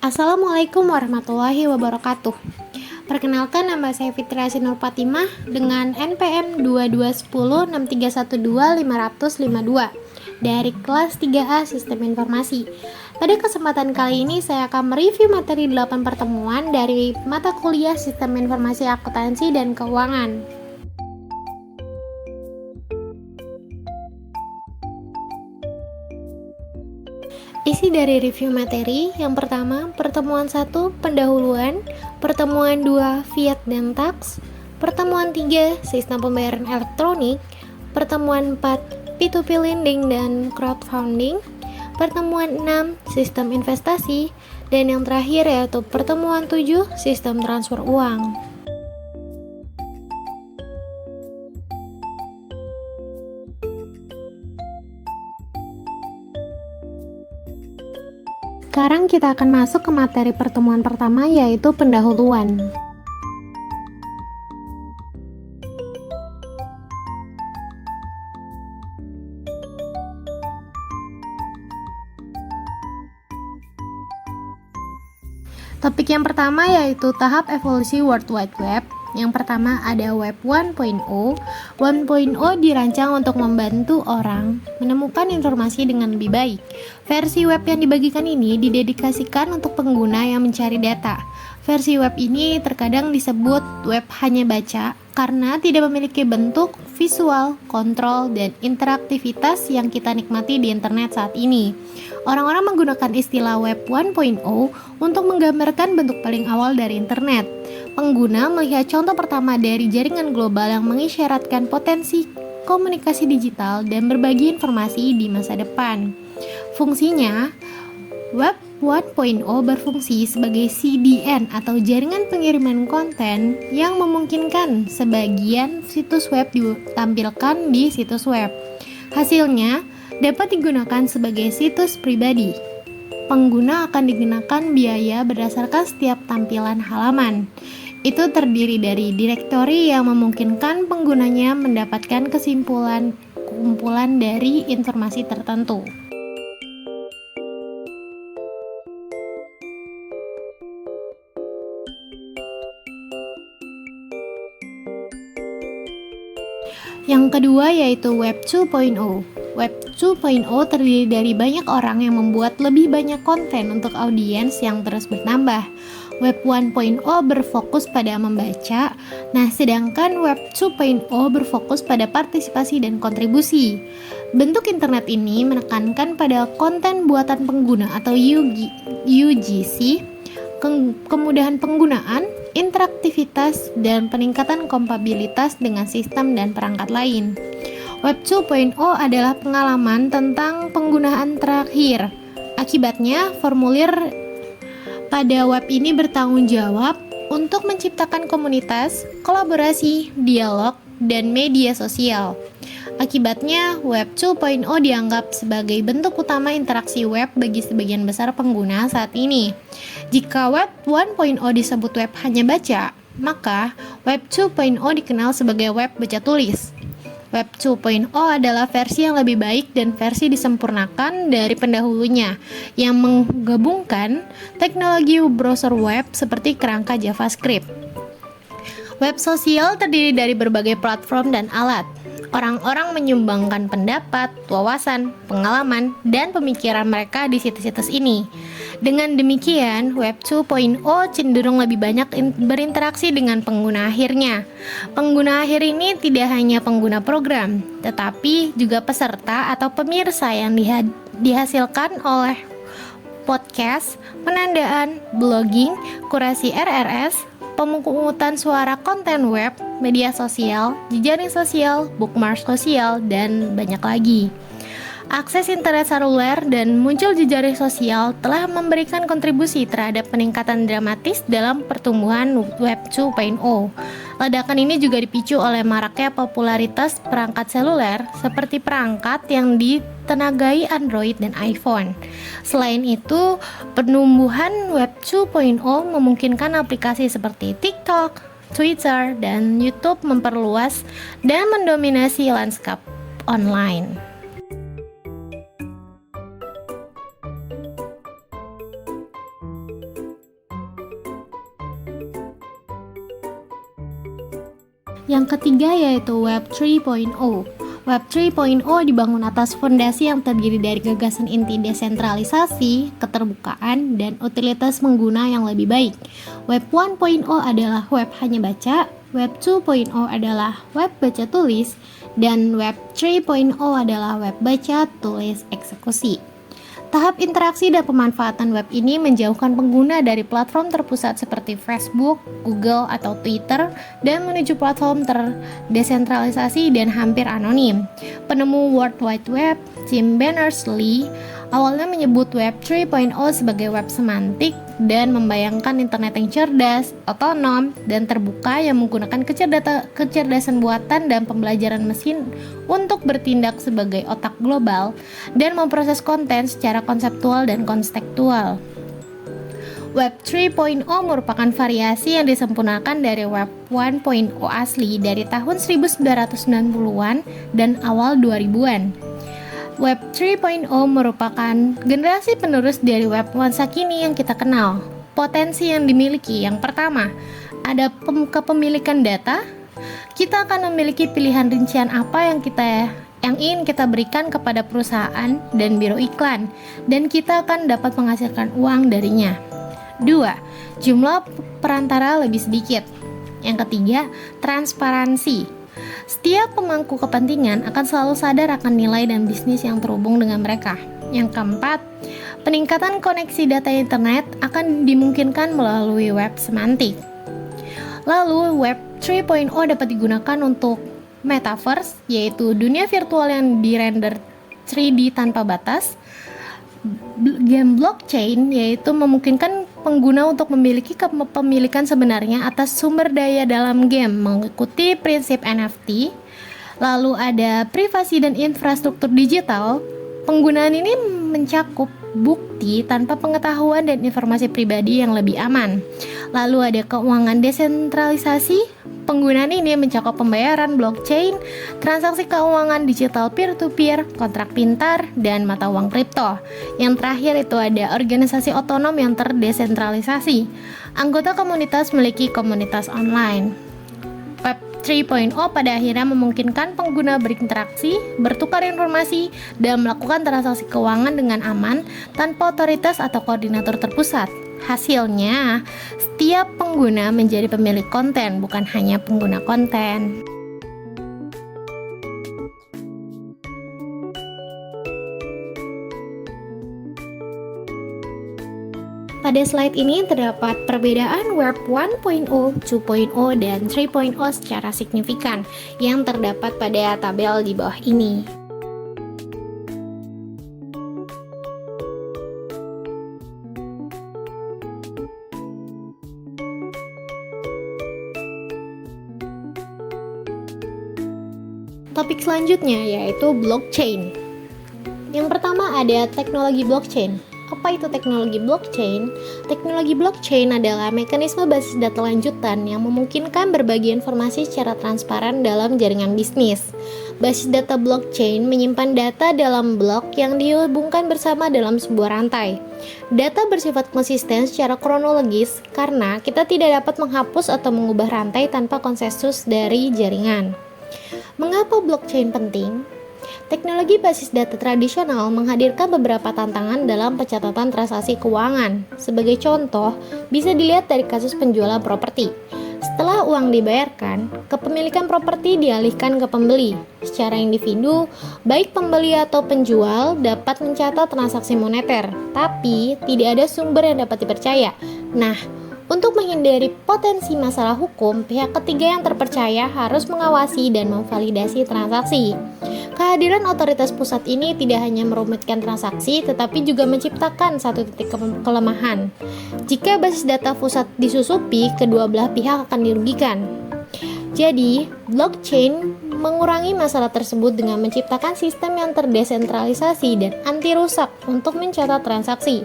Assalamualaikum warahmatullahi wabarakatuh. Perkenalkan, nama saya Fitria Sinur Fatimah dengan NPM 221063125052 dari kelas 3A Sistem Informasi. Pada kesempatan kali ini saya akan mereview materi 8 pertemuan dari mata kuliah Sistem Informasi Akuntansi dan Keuangan. Isi dari review materi, yang pertama, pertemuan 1, pendahuluan, pertemuan 2, Fiat dan Tax, pertemuan 3, sistem pembayaran elektronik, pertemuan 4, P2P lending dan crowdfunding, pertemuan 6, sistem investasi, dan yang terakhir yaitu pertemuan 7, sistem transfer uang. Sekarang kita akan masuk ke materi pertemuan pertama, yaitu pendahuluan. Topik yang pertama yaitu tahap evolusi World Wide Web. Yang pertama ada Web 1.0. 1.0 dirancang untuk membantu orang menemukan informasi dengan lebih baik. Versi web yang dibagikan ini didedikasikan untuk pengguna yang mencari data. Versi web ini terkadang disebut web hanya baca karena tidak memiliki bentuk, visual, kontrol, dan interaktivitas yang kita nikmati di internet saat ini. Orang-orang menggunakan istilah Web 1.0 untuk menggambarkan bentuk paling awal dari internet. Pengguna melihat contoh pertama dari jaringan global yang mengisyaratkan potensi komunikasi digital dan berbagi informasi di masa depan. Fungsinya, Web 1.0 berfungsi sebagai CDN atau jaringan pengiriman konten yang memungkinkan sebagian situs web ditampilkan di situs web. Hasilnya dapat digunakan sebagai situs pribadi. Pengguna akan dikenakan biaya berdasarkan setiap tampilan halaman. Itu terdiri dari direktori yang memungkinkan penggunanya mendapatkan kumpulan dari informasi tertentu. Yang kedua yaitu Web 2.0. Web 2.0 terdiri dari banyak orang yang membuat lebih banyak konten untuk audiens yang terus bertambah. Web 1.0 berfokus pada membaca, sedangkan Web 2.0 berfokus pada partisipasi dan kontribusi. Bentuk internet ini menekankan pada konten buatan pengguna atau UGC, kemudahan penggunaan, interaktivitas, dan peningkatan kompatibilitas dengan sistem dan perangkat lain. Web 2.0 adalah pengalaman tentang penggunaan terakhir. Akibatnya, formulir pada web ini bertanggung jawab untuk menciptakan komunitas, kolaborasi, dialog, dan media sosial. Akibatnya, Web 2.0 dianggap sebagai bentuk utama interaksi web bagi sebagian besar pengguna saat ini. Jika Web 1.0 disebut web hanya baca, maka Web 2.0 dikenal sebagai web baca tulis. Web 2.0 adalah versi yang lebih baik dan versi disempurnakan dari pendahulunya, yang menggabungkan teknologi browser web seperti kerangka JavaScript. Web sosial terdiri dari berbagai platform dan alat. Orang-orang menyumbangkan pendapat, wawasan, pengalaman, dan pemikiran mereka di situs-situs ini. Dengan demikian, Web 2.0 cenderung lebih banyak berinteraksi dengan pengguna akhirnya. Pengguna akhir ini tidak hanya pengguna program, tetapi juga peserta atau pemirsa yang dihasilkan oleh podcast, penandaan, blogging, kurasi RSS, pemungutan suara konten web, media sosial, jejaring sosial, bookmark sosial, dan banyak lagi. Akses internet seluler dan muncul jejaring sosial telah memberikan kontribusi terhadap peningkatan dramatis dalam pertumbuhan Web 2.0. Ledakan ini juga dipicu oleh maraknya popularitas perangkat seluler seperti perangkat yang ditenagai Android dan iPhone. Selain itu, penumbuhan Web 2.0 memungkinkan aplikasi seperti TikTok, Twitter, dan YouTube memperluas dan mendominasi lanskap online. Yang ketiga yaitu Web 3.0. Web 3.0 dibangun atas fondasi yang terdiri dari gagasan inti desentralisasi, keterbukaan, dan utilitas pengguna yang lebih baik. Web 1.0 adalah web hanya baca, Web 2.0 adalah web baca tulis, dan Web 3.0 adalah web baca tulis eksekusi. Tahap interaksi dan pemanfaatan web ini menjauhkan pengguna dari platform terpusat seperti Facebook, Google, atau Twitter dan menuju platform terdesentralisasi dan hampir anonim. Penemu World Wide Web, Tim Berners-Lee, awalnya menyebut Web 3.0 sebagai web semantik dan membayangkan internet yang cerdas, otonom, dan terbuka yang menggunakan kecerdasan buatan dan pembelajaran mesin untuk bertindak sebagai otak global dan memproses konten secara konseptual dan kontekstual. Web 3.0 merupakan variasi yang disempurnakan dari Web 1.0 asli dari tahun 1990-an dan awal 2000-an. Web 3.0 merupakan generasi penerus dari web masa kini yang kita kenal. Potensi yang dimiliki, yang pertama, ada kepemilikan data. Kita akan memiliki pilihan rincian apa yang ingin kita berikan kepada perusahaan dan biro iklan, dan kita akan dapat menghasilkan uang darinya. 2. Jumlah perantara lebih sedikit. Yang ketiga, transparansi. Setiap pemangku kepentingan akan selalu sadar akan nilai dan bisnis yang terhubung dengan mereka. Yang keempat, peningkatan koneksi data internet akan dimungkinkan melalui web semantik. Lalu, Web 3.0 dapat digunakan untuk metaverse, yaitu dunia virtual yang dirender 3D tanpa batas. Game blockchain, yaitu memungkinkan pengguna untuk memiliki kepemilikan sebenarnya atas sumber daya dalam game mengikuti prinsip NFT. Lalu ada privasi dan infrastruktur digital. Penggunaan ini mencakup bukti tanpa pengetahuan dan informasi pribadi yang lebih aman. Lalu ada keuangan desentralisasi. Penggunaan ini mencakup pembayaran blockchain, transaksi keuangan digital peer-to-peer, kontrak pintar, dan mata uang kripto. Yang terakhir itu ada organisasi otonom yang terdesentralisasi. Anggota komunitas memiliki komunitas online. Web 3.0 pada akhirnya memungkinkan pengguna berinteraksi, bertukar informasi, dan melakukan transaksi keuangan dengan aman tanpa otoritas atau koordinator terpusat. Hasilnya, setiap pengguna menjadi pemilik konten, bukan hanya pengguna konten. Pada slide ini terdapat perbedaan Web 1.0, 2.0, dan 3.0 secara signifikan yang terdapat pada tabel di bawah ini. Topik selanjutnya yaitu blockchain. Yang pertama ada teknologi blockchain. Apa itu teknologi blockchain? Teknologi blockchain adalah mekanisme basis data lanjutan yang memungkinkan berbagi informasi secara transparan dalam jaringan bisnis. Basis data blockchain menyimpan data dalam blok yang dihubungkan bersama dalam sebuah rantai. Data bersifat konsisten secara kronologis karena kita tidak dapat menghapus atau mengubah rantai tanpa konsensus dari jaringan. Mengapa blockchain penting? Teknologi basis data tradisional menghadirkan beberapa tantangan dalam pencatatan transaksi keuangan. Sebagai contoh, bisa dilihat dari kasus penjualan properti. Setelah uang dibayarkan, kepemilikan properti dialihkan ke pembeli. Secara individu, baik pembeli atau penjual dapat mencatat transaksi moneter, tapi tidak ada sumber yang dapat dipercaya. Nah, untuk menghindari potensi masalah hukum, pihak ketiga yang terpercaya harus mengawasi dan memvalidasi transaksi. Kehadiran otoritas pusat ini tidak hanya merumitkan transaksi, tetapi juga menciptakan satu titik kelemahan. Jika basis data pusat disusupi, kedua belah pihak akan dirugikan. Jadi, blockchain mengurangi masalah tersebut dengan menciptakan sistem yang terdesentralisasi dan anti rusak untuk mencatat transaksi.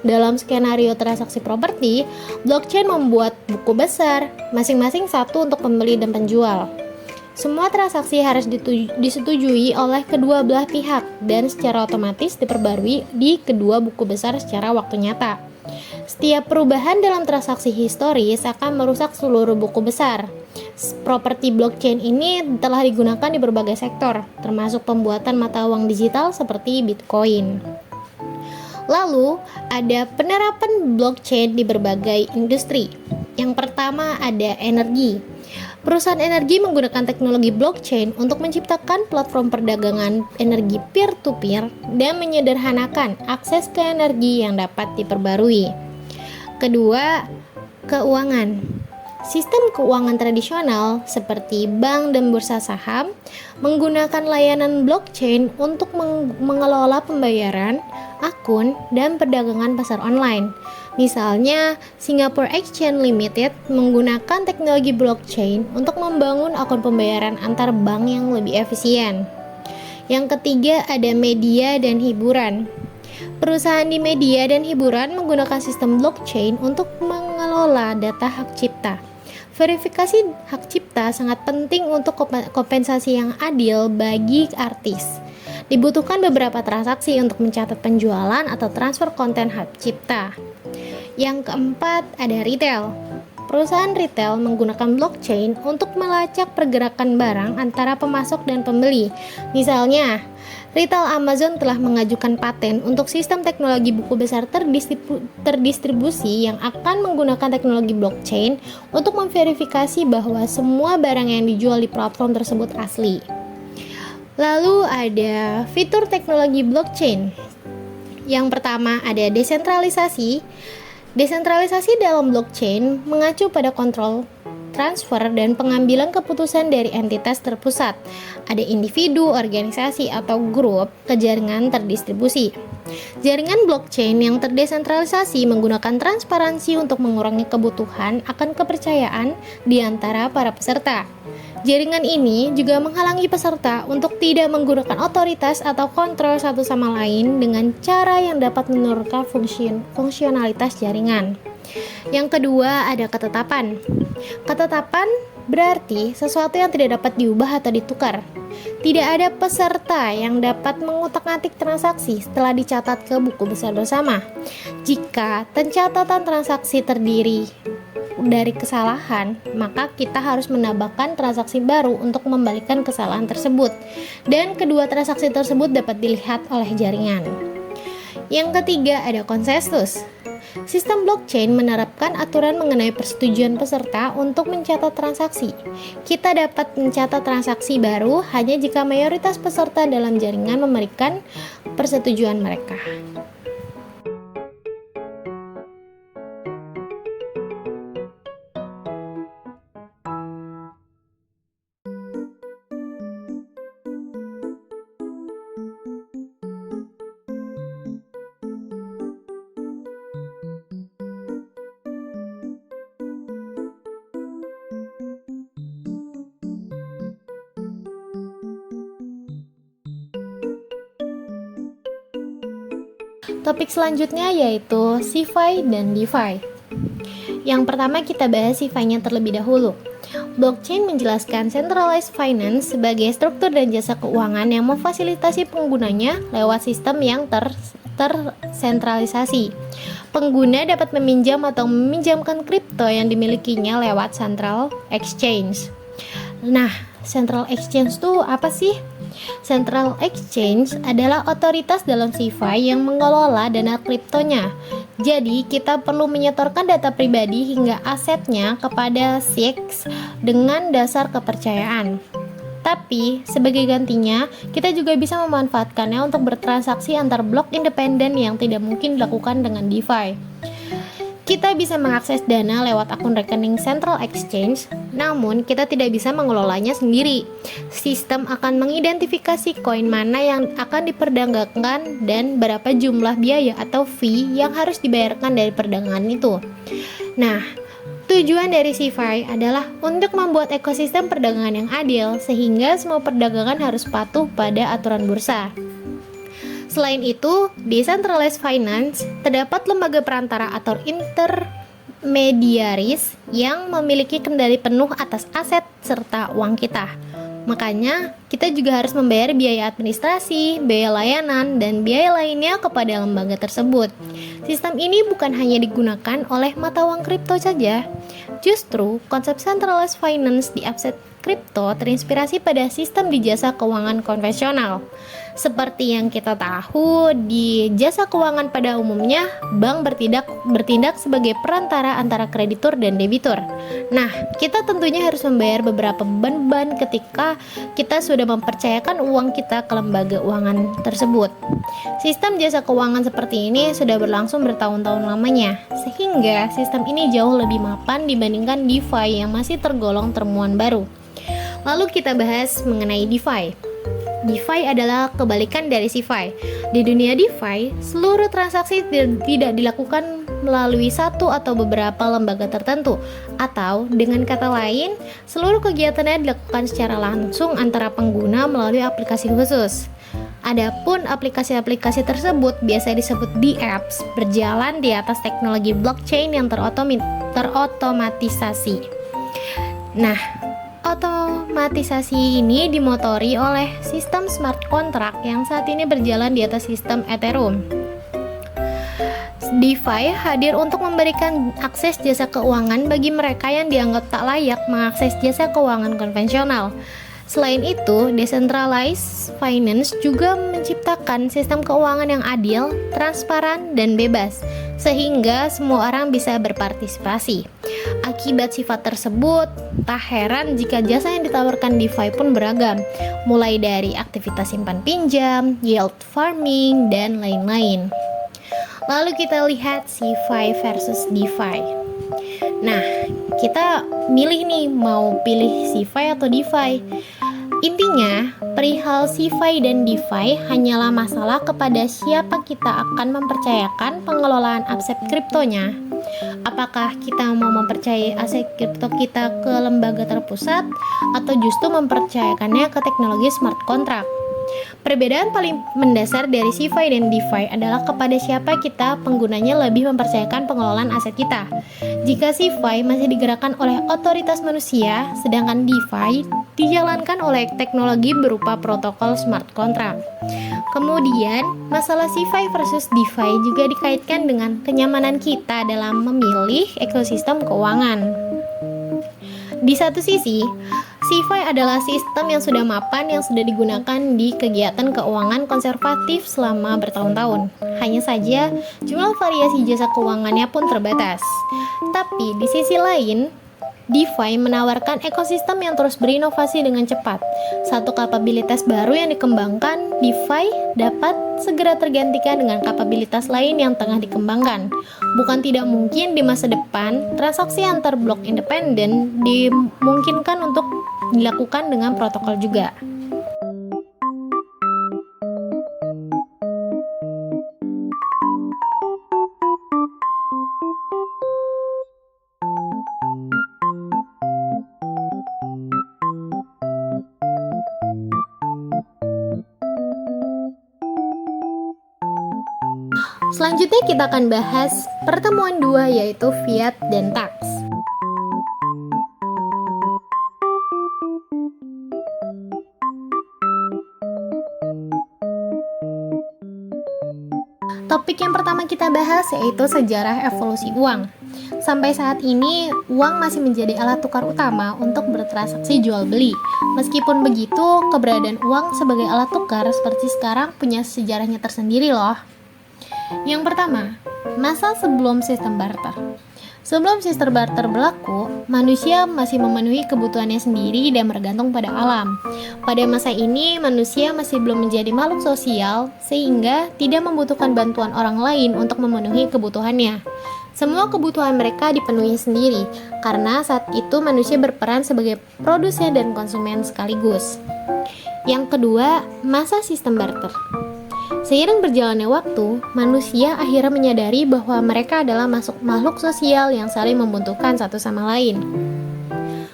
Dalam skenario transaksi properti, blockchain membuat buku besar, masing-masing satu untuk pembeli dan penjual. Semua transaksi harus disetujui oleh kedua belah pihak dan secara otomatis diperbarui di kedua buku besar secara waktu nyata. Setiap perubahan dalam transaksi historis akan merusak seluruh buku besar. Properti blockchain ini telah digunakan di berbagai sektor, termasuk pembuatan mata uang digital seperti Bitcoin. Lalu, ada penerapan blockchain di berbagai industri. Yang pertama ada energi. Perusahaan energi menggunakan teknologi blockchain untuk menciptakan platform perdagangan energi peer-to-peer dan menyederhanakan akses ke energi yang dapat diperbarui. Kedua, keuangan. Sistem keuangan tradisional seperti bank dan bursa saham menggunakan layanan blockchain untuk mengelola pembayaran, akun, dan perdagangan pasar online. Misalnya, Singapore Exchange Limited menggunakan teknologi blockchain untuk membangun akun pembayaran antar bank yang lebih efisien. Yang ketiga ada media dan hiburan. Perusahaan di media dan hiburan menggunakan sistem blockchain untuk mengelola data hak cipta. Verifikasi hak cipta sangat penting untuk kompensasi yang adil bagi artis. Dibutuhkan beberapa transaksi untuk mencatat penjualan atau transfer konten hak cipta. Yang keempat ada retail. Perusahaan retail menggunakan blockchain untuk melacak pergerakan barang antara pemasok dan pembeli. Misalnya, retail Amazon telah mengajukan paten untuk sistem teknologi buku besar terdistribusi yang akan menggunakan teknologi blockchain untuk memverifikasi bahwa semua barang yang dijual di platform tersebut asli. Lalu ada fitur teknologi blockchain. Yang pertama ada desentralisasi. Desentralisasi dalam blockchain mengacu pada kontrol, transfer, dan pengambilan keputusan dari entitas terpusat. Ada individu, organisasi, atau grup ke jaringan terdistribusi. Jaringan blockchain yang terdesentralisasi menggunakan transparansi untuk mengurangi kebutuhan akan kepercayaan di antara para peserta. Jaringan ini juga menghalangi peserta untuk tidak menggunakan otoritas atau kontrol satu sama lain dengan cara yang dapat menurunkan fungsionalitas jaringan. Yang kedua ada ketetapan. Ketetapan berarti sesuatu yang tidak dapat diubah atau ditukar. Tidak ada peserta yang dapat mengutak-atik transaksi setelah dicatat ke buku besar bersama. Jika pencatatan transaksi terdiri dari kesalahan, maka kita harus menambahkan transaksi baru untuk membalikan kesalahan tersebut, dan kedua transaksi tersebut dapat dilihat oleh jaringan. Yang ketiga ada konsensus. Sistem blockchain menerapkan aturan mengenai persetujuan peserta untuk mencatat transaksi. Kita dapat mencatat transaksi baru hanya jika mayoritas peserta dalam jaringan memberikan persetujuan mereka. Topik selanjutnya yaitu CeFi dan DeFi. Yang pertama kita bahas CeFi-nya terlebih dahulu. Blockchain menjelaskan centralized finance sebagai struktur dan jasa keuangan yang memfasilitasi penggunanya lewat sistem yang tersentralisasi. Pengguna dapat meminjam atau meminjamkan kripto yang dimilikinya lewat central exchange. Nah, central exchange itu apa sih? Central Exchange adalah otoritas dalam CeFi yang mengelola dana kriptonya. Jadi, kita perlu menyetorkan data pribadi hingga asetnya kepada SEX dengan dasar kepercayaan. Tapi, sebagai gantinya, kita juga bisa memanfaatkannya untuk bertransaksi antar blok independen yang tidak mungkin dilakukan dengan DeFi. Kita bisa mengakses dana lewat akun rekening Central Exchange, namun kita tidak bisa mengelolanya sendiri. Sistem akan mengidentifikasi koin mana yang akan diperdagangkan dan berapa jumlah biaya atau fee yang harus dibayarkan dari perdagangan itu. Nah, tujuan dari CeFi adalah untuk membuat ekosistem perdagangan yang adil sehingga semua perdagangan harus patuh pada aturan bursa. Selain itu, di decentralized finance terdapat lembaga perantara atau intermediaris yang memiliki kendali penuh atas aset serta uang kita. Makanya, Kita juga harus membayar biaya administrasi, biaya layanan, dan biaya lainnya kepada lembaga tersebut. Sistem ini bukan hanya digunakan oleh mata uang kripto saja. Justru, konsep centralized finance di aset kripto terinspirasi pada sistem di jasa keuangan konvensional. Seperti yang kita tahu, di jasa keuangan pada umumnya, bank bertindak sebagai perantara antara kreditur dan debitur. Nah, kita tentunya harus membayar beberapa beban ketika kita sudah mempercayakan uang kita ke lembaga keuangan tersebut. Sistem jasa keuangan seperti ini sudah berlangsung bertahun-tahun lamanya, sehingga sistem ini jauh lebih mapan dibandingkan DeFi yang masih tergolong temuan baru. Lalu kita bahas mengenai DeFi. DeFi adalah kebalikan dari CeFi. Di dunia DeFi, seluruh transaksi tidak dilakukan melalui satu atau beberapa lembaga tertentu, atau dengan kata lain, seluruh kegiatannya dilakukan secara langsung antara pengguna melalui aplikasi khusus. Adapun aplikasi-aplikasi tersebut biasa disebut dApps, berjalan di atas teknologi blockchain yang terotomatisasi. Nah, otomatisasi ini dimotori oleh sistem smart contract yang saat ini berjalan di atas sistem Ethereum. DeFi hadir untuk memberikan akses jasa keuangan bagi mereka yang dianggap tak layak mengakses jasa keuangan konvensional. Selain itu, decentralized finance juga menciptakan sistem keuangan yang adil, transparan, dan bebas, sehingga semua orang bisa berpartisipasi. Akibat sifat tersebut, tak heran jika jasa yang ditawarkan DeFi pun beragam, mulai dari aktivitas simpan pinjam, yield farming, dan lain-lain. Lalu kita lihat CeFi versus DeFi. Nah, kita milih nih mau pilih CeFi atau DeFi. Intinya, perihal CeFi dan DeFi hanyalah masalah kepada siapa kita akan mempercayakan pengelolaan aset kriptonya. Apakah kita mau mempercayai aset kripto kita ke lembaga terpusat atau justru mempercayakannya ke teknologi smart contract? Perbedaan paling mendasar dari CeFi dan DeFi adalah kepada siapa kita penggunanya lebih mempercayakan pengelolaan aset kita. Jika CeFi masih digerakkan oleh otoritas manusia, sedangkan DeFi dijalankan oleh teknologi berupa protokol smart contract. Kemudian, masalah CeFi versus DeFi juga dikaitkan dengan kenyamanan kita dalam memilih ekosistem keuangan. Di satu sisi, CeFi adalah sistem yang sudah mapan yang sudah digunakan di kegiatan keuangan konservatif selama bertahun-tahun. Hanya saja, jumlah variasi jasa keuangannya pun terbatas. Tapi di sisi lain, DeFi menawarkan ekosistem yang terus berinovasi dengan cepat. Satu kapabilitas baru yang dikembangkan, DeFi dapat segera tergantikan dengan kapabilitas lain yang tengah dikembangkan. Bukan tidak mungkin di masa depan, transaksi antar blok independen dimungkinkan untuk dilakukan dengan protokol juga. Selanjutnya kita akan bahas pertemuan dua, yaitu fiat dan tax. Topik yang pertama kita bahas yaitu sejarah evolusi uang. Sampai saat ini, uang masih menjadi alat tukar utama untuk bertransaksi jual beli. Meskipun begitu, keberadaan uang sebagai alat tukar seperti sekarang punya sejarahnya tersendiri loh. Yang pertama, masa sebelum sistem barter. Sebelum sistem barter berlaku, manusia masih memenuhi kebutuhannya sendiri dan bergantung pada alam. Pada masa ini, manusia masih belum menjadi makhluk sosial, sehingga tidak membutuhkan bantuan orang lain untuk memenuhi kebutuhannya. Semua kebutuhan mereka dipenuhi sendiri, karena saat itu manusia berperan sebagai produsen dan konsumen sekaligus. Yang kedua, masa sistem barter. Seiring berjalannya waktu, manusia akhirnya menyadari bahwa mereka adalah makhluk sosial yang saling membutuhkan satu sama lain.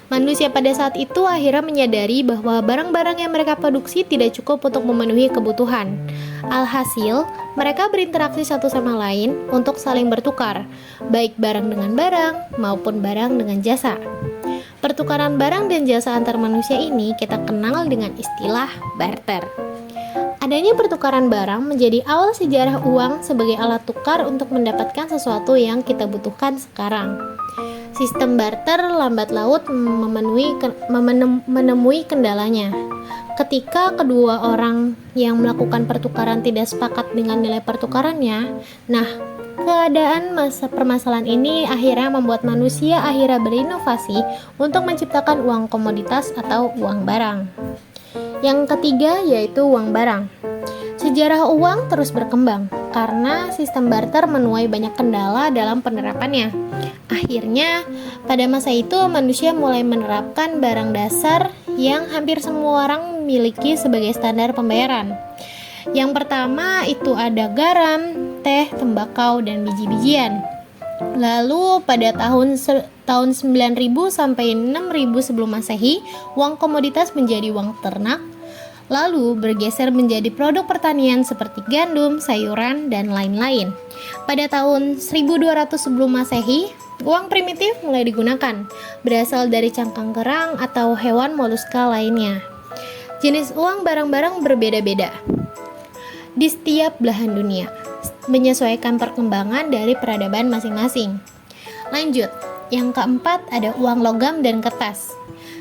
Manusia pada saat itu akhirnya menyadari bahwa barang-barang yang mereka produksi tidak cukup untuk memenuhi kebutuhan. Alhasil, mereka berinteraksi satu sama lain untuk saling bertukar, baik barang dengan barang maupun barang dengan jasa. Pertukaran barang dan jasa antar manusia ini kita kenal dengan istilah barter. Adanya pertukaran barang menjadi awal sejarah uang sebagai alat tukar untuk mendapatkan sesuatu yang kita butuhkan sekarang. Sistem barter lambat laut menemui kendalanya. Ketika kedua orang yang melakukan pertukaran tidak sepakat dengan nilai pertukarannya, keadaan permasalahan ini akhirnya membuat manusia akhirnya berinovasi untuk menciptakan uang komoditas atau uang barang. Yang ketiga yaitu uang barang. Sejarah uang terus berkembang karena sistem barter menuai banyak kendala dalam penerapannya. Akhirnya, pada masa itu manusia mulai menerapkan barang dasar yang hampir semua orang miliki sebagai standar pembayaran. Yang pertama itu ada garam, teh, tembakau, dan biji-bijian. Lalu pada tahun 9000 sampai 6000 sebelum Masehi, uang komoditas menjadi uang ternak. Lalu bergeser menjadi produk pertanian seperti gandum, sayuran, dan lain-lain. Pada tahun 1200 sebelum Masehi, uang primitif mulai digunakan, berasal dari cangkang kerang atau hewan moluska lainnya. Jenis uang barang-barang berbeda-beda di setiap belahan dunia, menyesuaikan perkembangan dari peradaban masing-masing. Lanjut, yang keempat ada uang logam dan kertas.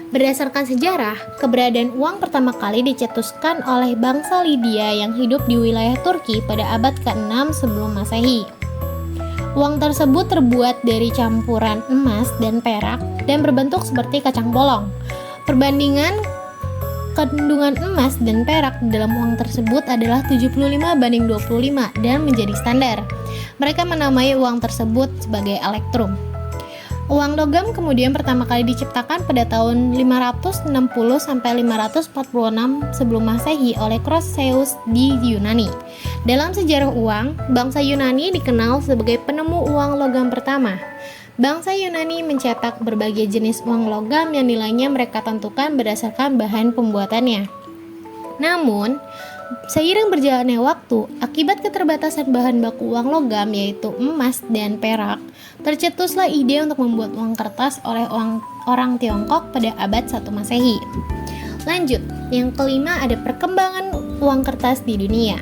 Berdasarkan sejarah, keberadaan uang pertama kali dicetuskan oleh bangsa Lydia yang hidup di wilayah Turki pada abad ke-6 sebelum Masehi. Uang tersebut terbuat dari campuran emas dan perak dan berbentuk seperti kacang polong. Perbandingan kandungan emas dan perak di dalam uang tersebut adalah 75:25 dan menjadi standar. Mereka menamai uang tersebut sebagai elektrum. Uang logam kemudian pertama kali diciptakan pada tahun 560 sampai 546 sebelum Masehi oleh Croesus di Yunani. Dalam sejarah uang, bangsa Yunani dikenal sebagai penemu uang logam pertama. Bangsa Yunani mencetak berbagai jenis uang logam yang nilainya mereka tentukan berdasarkan bahan pembuatannya. Namun, seiring berjalannya waktu, akibat keterbatasan bahan baku uang logam yaitu emas dan perak, tercetuslah ide untuk membuat uang kertas oleh orang Tiongkok pada abad 1 Masehi. Lanjut, yang kelima ada perkembangan uang kertas di dunia.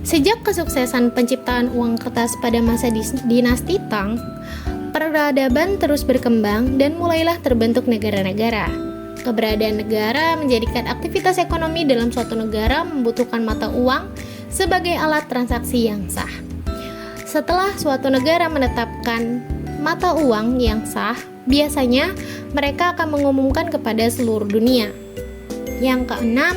Sejak kesuksesan penciptaan uang kertas pada masa dinasti Tang, peradaban terus berkembang dan mulailah terbentuk negara-negara. Keberadaan negara menjadikan aktivitas ekonomi dalam suatu negara membutuhkan mata uang sebagai alat transaksi yang sah. Setelah suatu negara menetapkan mata uang yang sah, biasanya mereka akan mengumumkan kepada seluruh dunia. Yang keenam,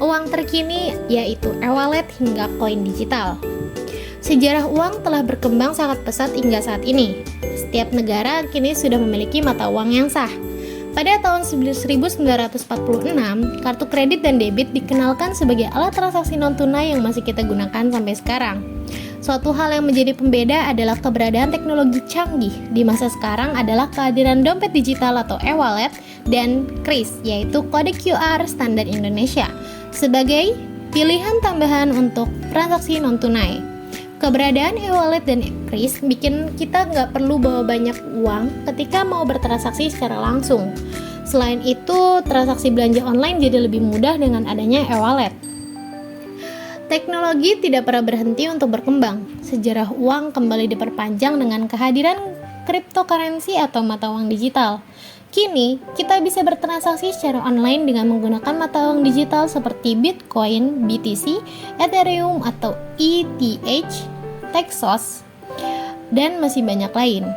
uang terkini yaitu e-wallet hingga koin digital. Sejarah uang telah berkembang sangat pesat hingga saat ini. Setiap negara kini sudah memiliki mata uang yang sah. Pada tahun 1946, kartu kredit dan debit dikenalkan sebagai alat transaksi non-tunai yang masih kita gunakan sampai sekarang. Suatu hal yang menjadi pembeda adalah keberadaan teknologi canggih di masa sekarang adalah kehadiran dompet digital atau e-wallet dan KRIS, yaitu kode QR standar Indonesia, sebagai pilihan tambahan untuk transaksi non-tunai. Keberadaan e-wallet dan KRIS bikin kita nggak perlu bawa banyak uang ketika mau bertransaksi secara langsung. Selain itu, transaksi belanja online jadi lebih mudah dengan adanya e-wallet. Teknologi tidak pernah berhenti untuk berkembang. Sejarah uang kembali diperpanjang dengan kehadiran cryptocurrency atau mata uang digital. Kini, kita bisa bertransaksi secara online dengan menggunakan mata uang digital seperti Bitcoin, BTC, Ethereum atau ETH, Texos, dan masih banyak lain.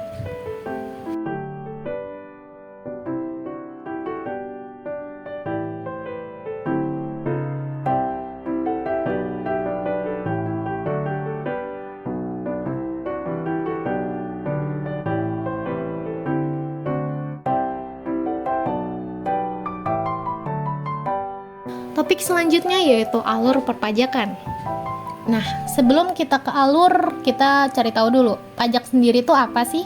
Topik selanjutnya yaitu alur perpajakan. Nah, sebelum kita ke alur, kita cari tahu dulu, pajak sendiri itu apa sih?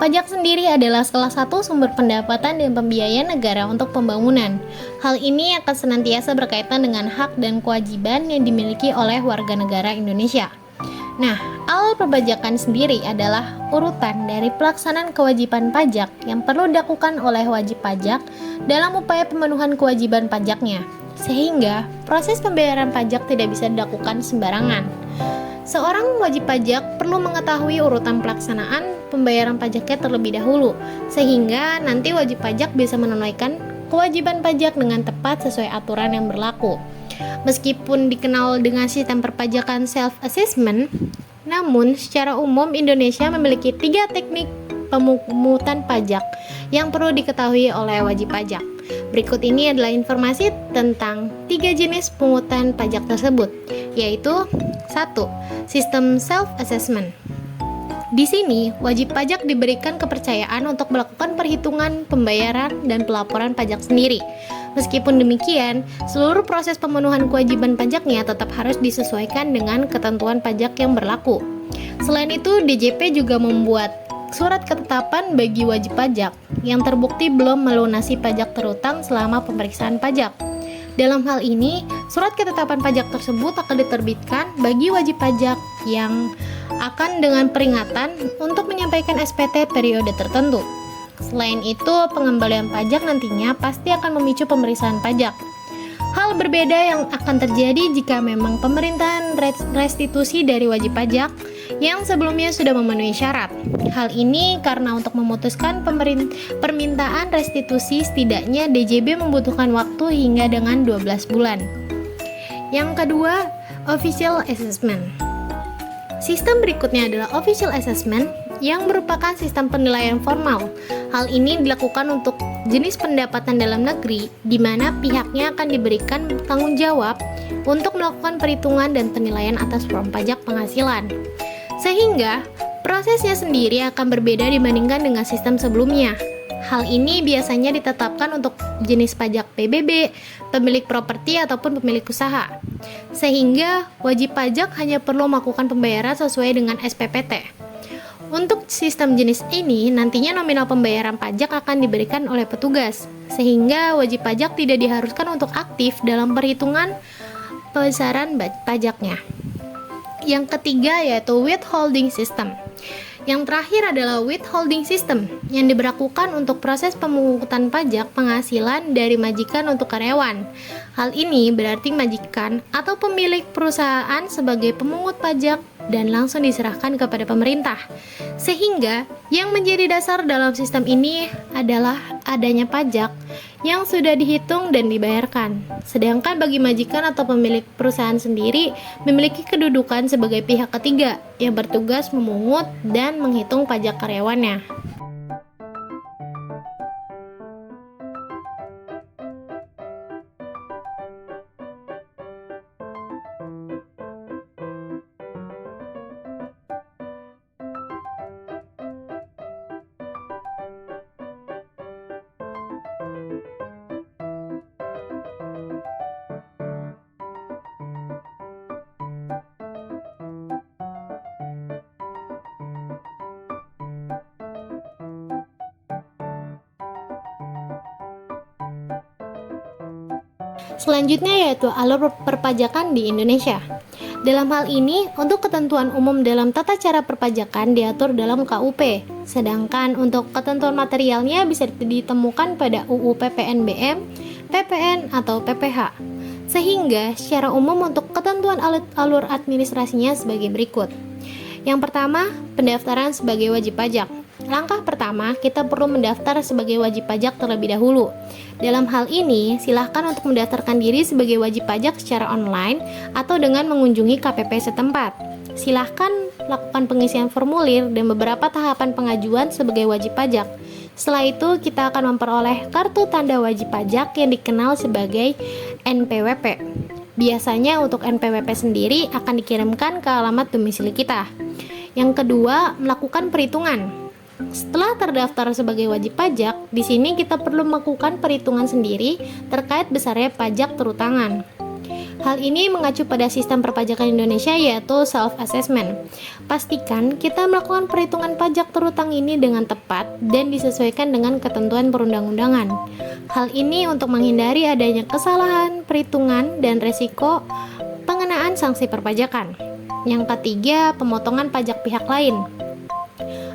Pajak sendiri adalah salah satu sumber pendapatan dan pembiayaan negara untuk pembangunan. Hal ini akan senantiasa berkaitan dengan hak dan kewajiban yang dimiliki oleh warga negara Indonesia. Nah, alur perpajakan sendiri adalah urutan dari pelaksanaan kewajiban pajak yang perlu dilakukan oleh wajib pajak dalam upaya pemenuhan kewajiban pajaknya, sehingga proses pembayaran pajak tidak bisa dilakukan sembarangan. Seorang wajib pajak perlu mengetahui urutan pelaksanaan pembayaran pajaknya terlebih dahulu, sehingga nanti wajib pajak bisa menunaikan kewajiban pajak dengan tepat sesuai aturan yang berlaku. Meskipun dikenal dengan sistem perpajakan self-assessment, namun secara umum Indonesia memiliki 3 teknik pemungutan pajak yang perlu diketahui oleh wajib pajak. Berikut ini adalah informasi tentang 3 jenis pemungutan pajak tersebut, yaitu 1. Sistem self-assessment. Di sini, wajib pajak diberikan kepercayaan untuk melakukan perhitungan, pembayaran, dan pelaporan pajak sendiri. Meskipun demikian, seluruh proses pemenuhan kewajiban pajaknya tetap harus disesuaikan dengan ketentuan pajak yang berlaku. Selain itu, DJP juga membuat surat ketetapan bagi wajib pajak yang terbukti belum melunasi pajak terutang selama pemeriksaan pajak. Dalam hal ini, surat ketetapan pajak tersebut akan diterbitkan bagi wajib pajak yang akan dengan peringatan untuk menyampaikan SPT periode tertentu. Selain itu, pengembalian pajak nantinya pasti akan memicu pemeriksaan pajak. Hal berbeda yang akan terjadi jika memang pemerintahan restitusi dari wajib pajak yang sebelumnya sudah memenuhi syarat. Hal ini karena untuk memutuskan permintaan restitusi setidaknya DJB membutuhkan waktu hingga dengan 12 bulan. Yang kedua, official assessment. Sistem berikutnya adalah official assessment yang merupakan sistem penilaian formal. Hal ini dilakukan untuk jenis pendapatan dalam negeri di mana pihaknya akan diberikan tanggung jawab untuk melakukan perhitungan dan penilaian atas form pajak penghasilan. Sehingga prosesnya sendiri akan berbeda dibandingkan dengan sistem sebelumnya. Hal ini biasanya ditetapkan untuk jenis pajak PBB, pemilik properti ataupun pemilik usaha. Sehingga wajib pajak hanya perlu melakukan pembayaran sesuai dengan SPPT. Untuk sistem jenis ini, nantinya nominal pembayaran pajak akan diberikan oleh petugas, sehingga wajib pajak tidak diharuskan untuk aktif dalam perhitungan besaran pajaknya. Yang ketiga yaitu withholding system. Yang terakhir adalah withholding system yang diberlakukan untuk proses pemungutan pajak penghasilan dari majikan untuk karyawan. Hal ini berarti majikan atau pemilik perusahaan sebagai pemungut pajak dan langsung diserahkan kepada pemerintah. Sehingga yang menjadi dasar dalam sistem ini adalah adanya pajak yang sudah dihitung dan dibayarkan. Sedangkan bagi majikan atau pemilik perusahaan sendiri memiliki kedudukan sebagai pihak ketiga yang bertugas memungut dan menghitung pajak karyawannya. Selanjutnya yaitu alur perpajakan di Indonesia. Dalam hal ini, untuk ketentuan umum dalam tata cara perpajakan diatur dalam KUP, sedangkan untuk ketentuan materialnya bisa ditemukan pada UU PPNBM, PPN, atau PPH. Sehingga secara umum untuk ketentuan alur administrasinya sebagai berikut. Yang pertama, pendaftaran sebagai wajib pajak. Langkah pertama, kita perlu mendaftar sebagai wajib pajak terlebih dahulu. Dalam hal ini, silahkan untuk mendaftarkan diri sebagai wajib pajak secara online atau dengan mengunjungi KPP setempat. Silahkan lakukan pengisian formulir dan beberapa tahapan pengajuan sebagai wajib pajak. Setelah itu, kita akan memperoleh kartu tanda wajib pajak yang dikenal sebagai NPWP. Biasanya untuk NPWP sendiri akan dikirimkan ke alamat domisili kita. Yang kedua, melakukan perhitungan. Setelah terdaftar sebagai wajib pajak, di sini kita perlu melakukan perhitungan sendiri terkait besarnya pajak terutangan. Hal ini mengacu pada sistem perpajakan Indonesia yaitu self-assessment. Pastikan kita melakukan perhitungan pajak terutang ini dengan tepat dan disesuaikan dengan ketentuan perundang-undangan. Hal ini untuk menghindari adanya kesalahan perhitungan dan resiko pengenaan sanksi perpajakan. Yang ketiga, pemotongan pajak pihak lain.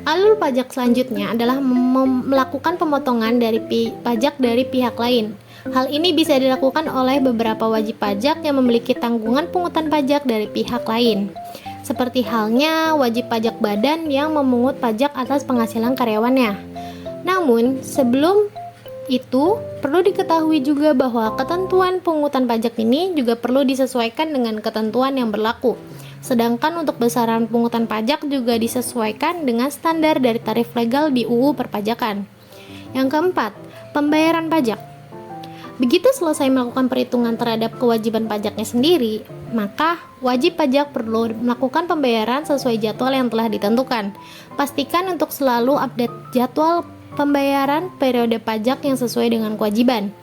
Alur pajak selanjutnya adalah melakukan pemotongan dari pajak dari pihak lain. Hal ini bisa dilakukan oleh beberapa wajib pajak yang memiliki tanggungan pungutan pajak dari pihak lain. Seperti halnya wajib pajak badan yang memungut pajak atas penghasilan karyawannya. Namun, sebelum itu, perlu diketahui juga bahwa ketentuan pungutan pajak ini juga perlu disesuaikan dengan ketentuan yang berlaku. Sedangkan untuk besaran pungutan pajak juga disesuaikan dengan standar dari tarif legal di UU Perpajakan. Yang keempat, pembayaran pajak. Begitu selesai melakukan perhitungan terhadap kewajiban pajaknya sendiri, maka wajib pajak perlu melakukan pembayaran sesuai jadwal yang telah ditentukan. Pastikan untuk selalu update jadwal pembayaran periode pajak yang sesuai dengan kewajiban.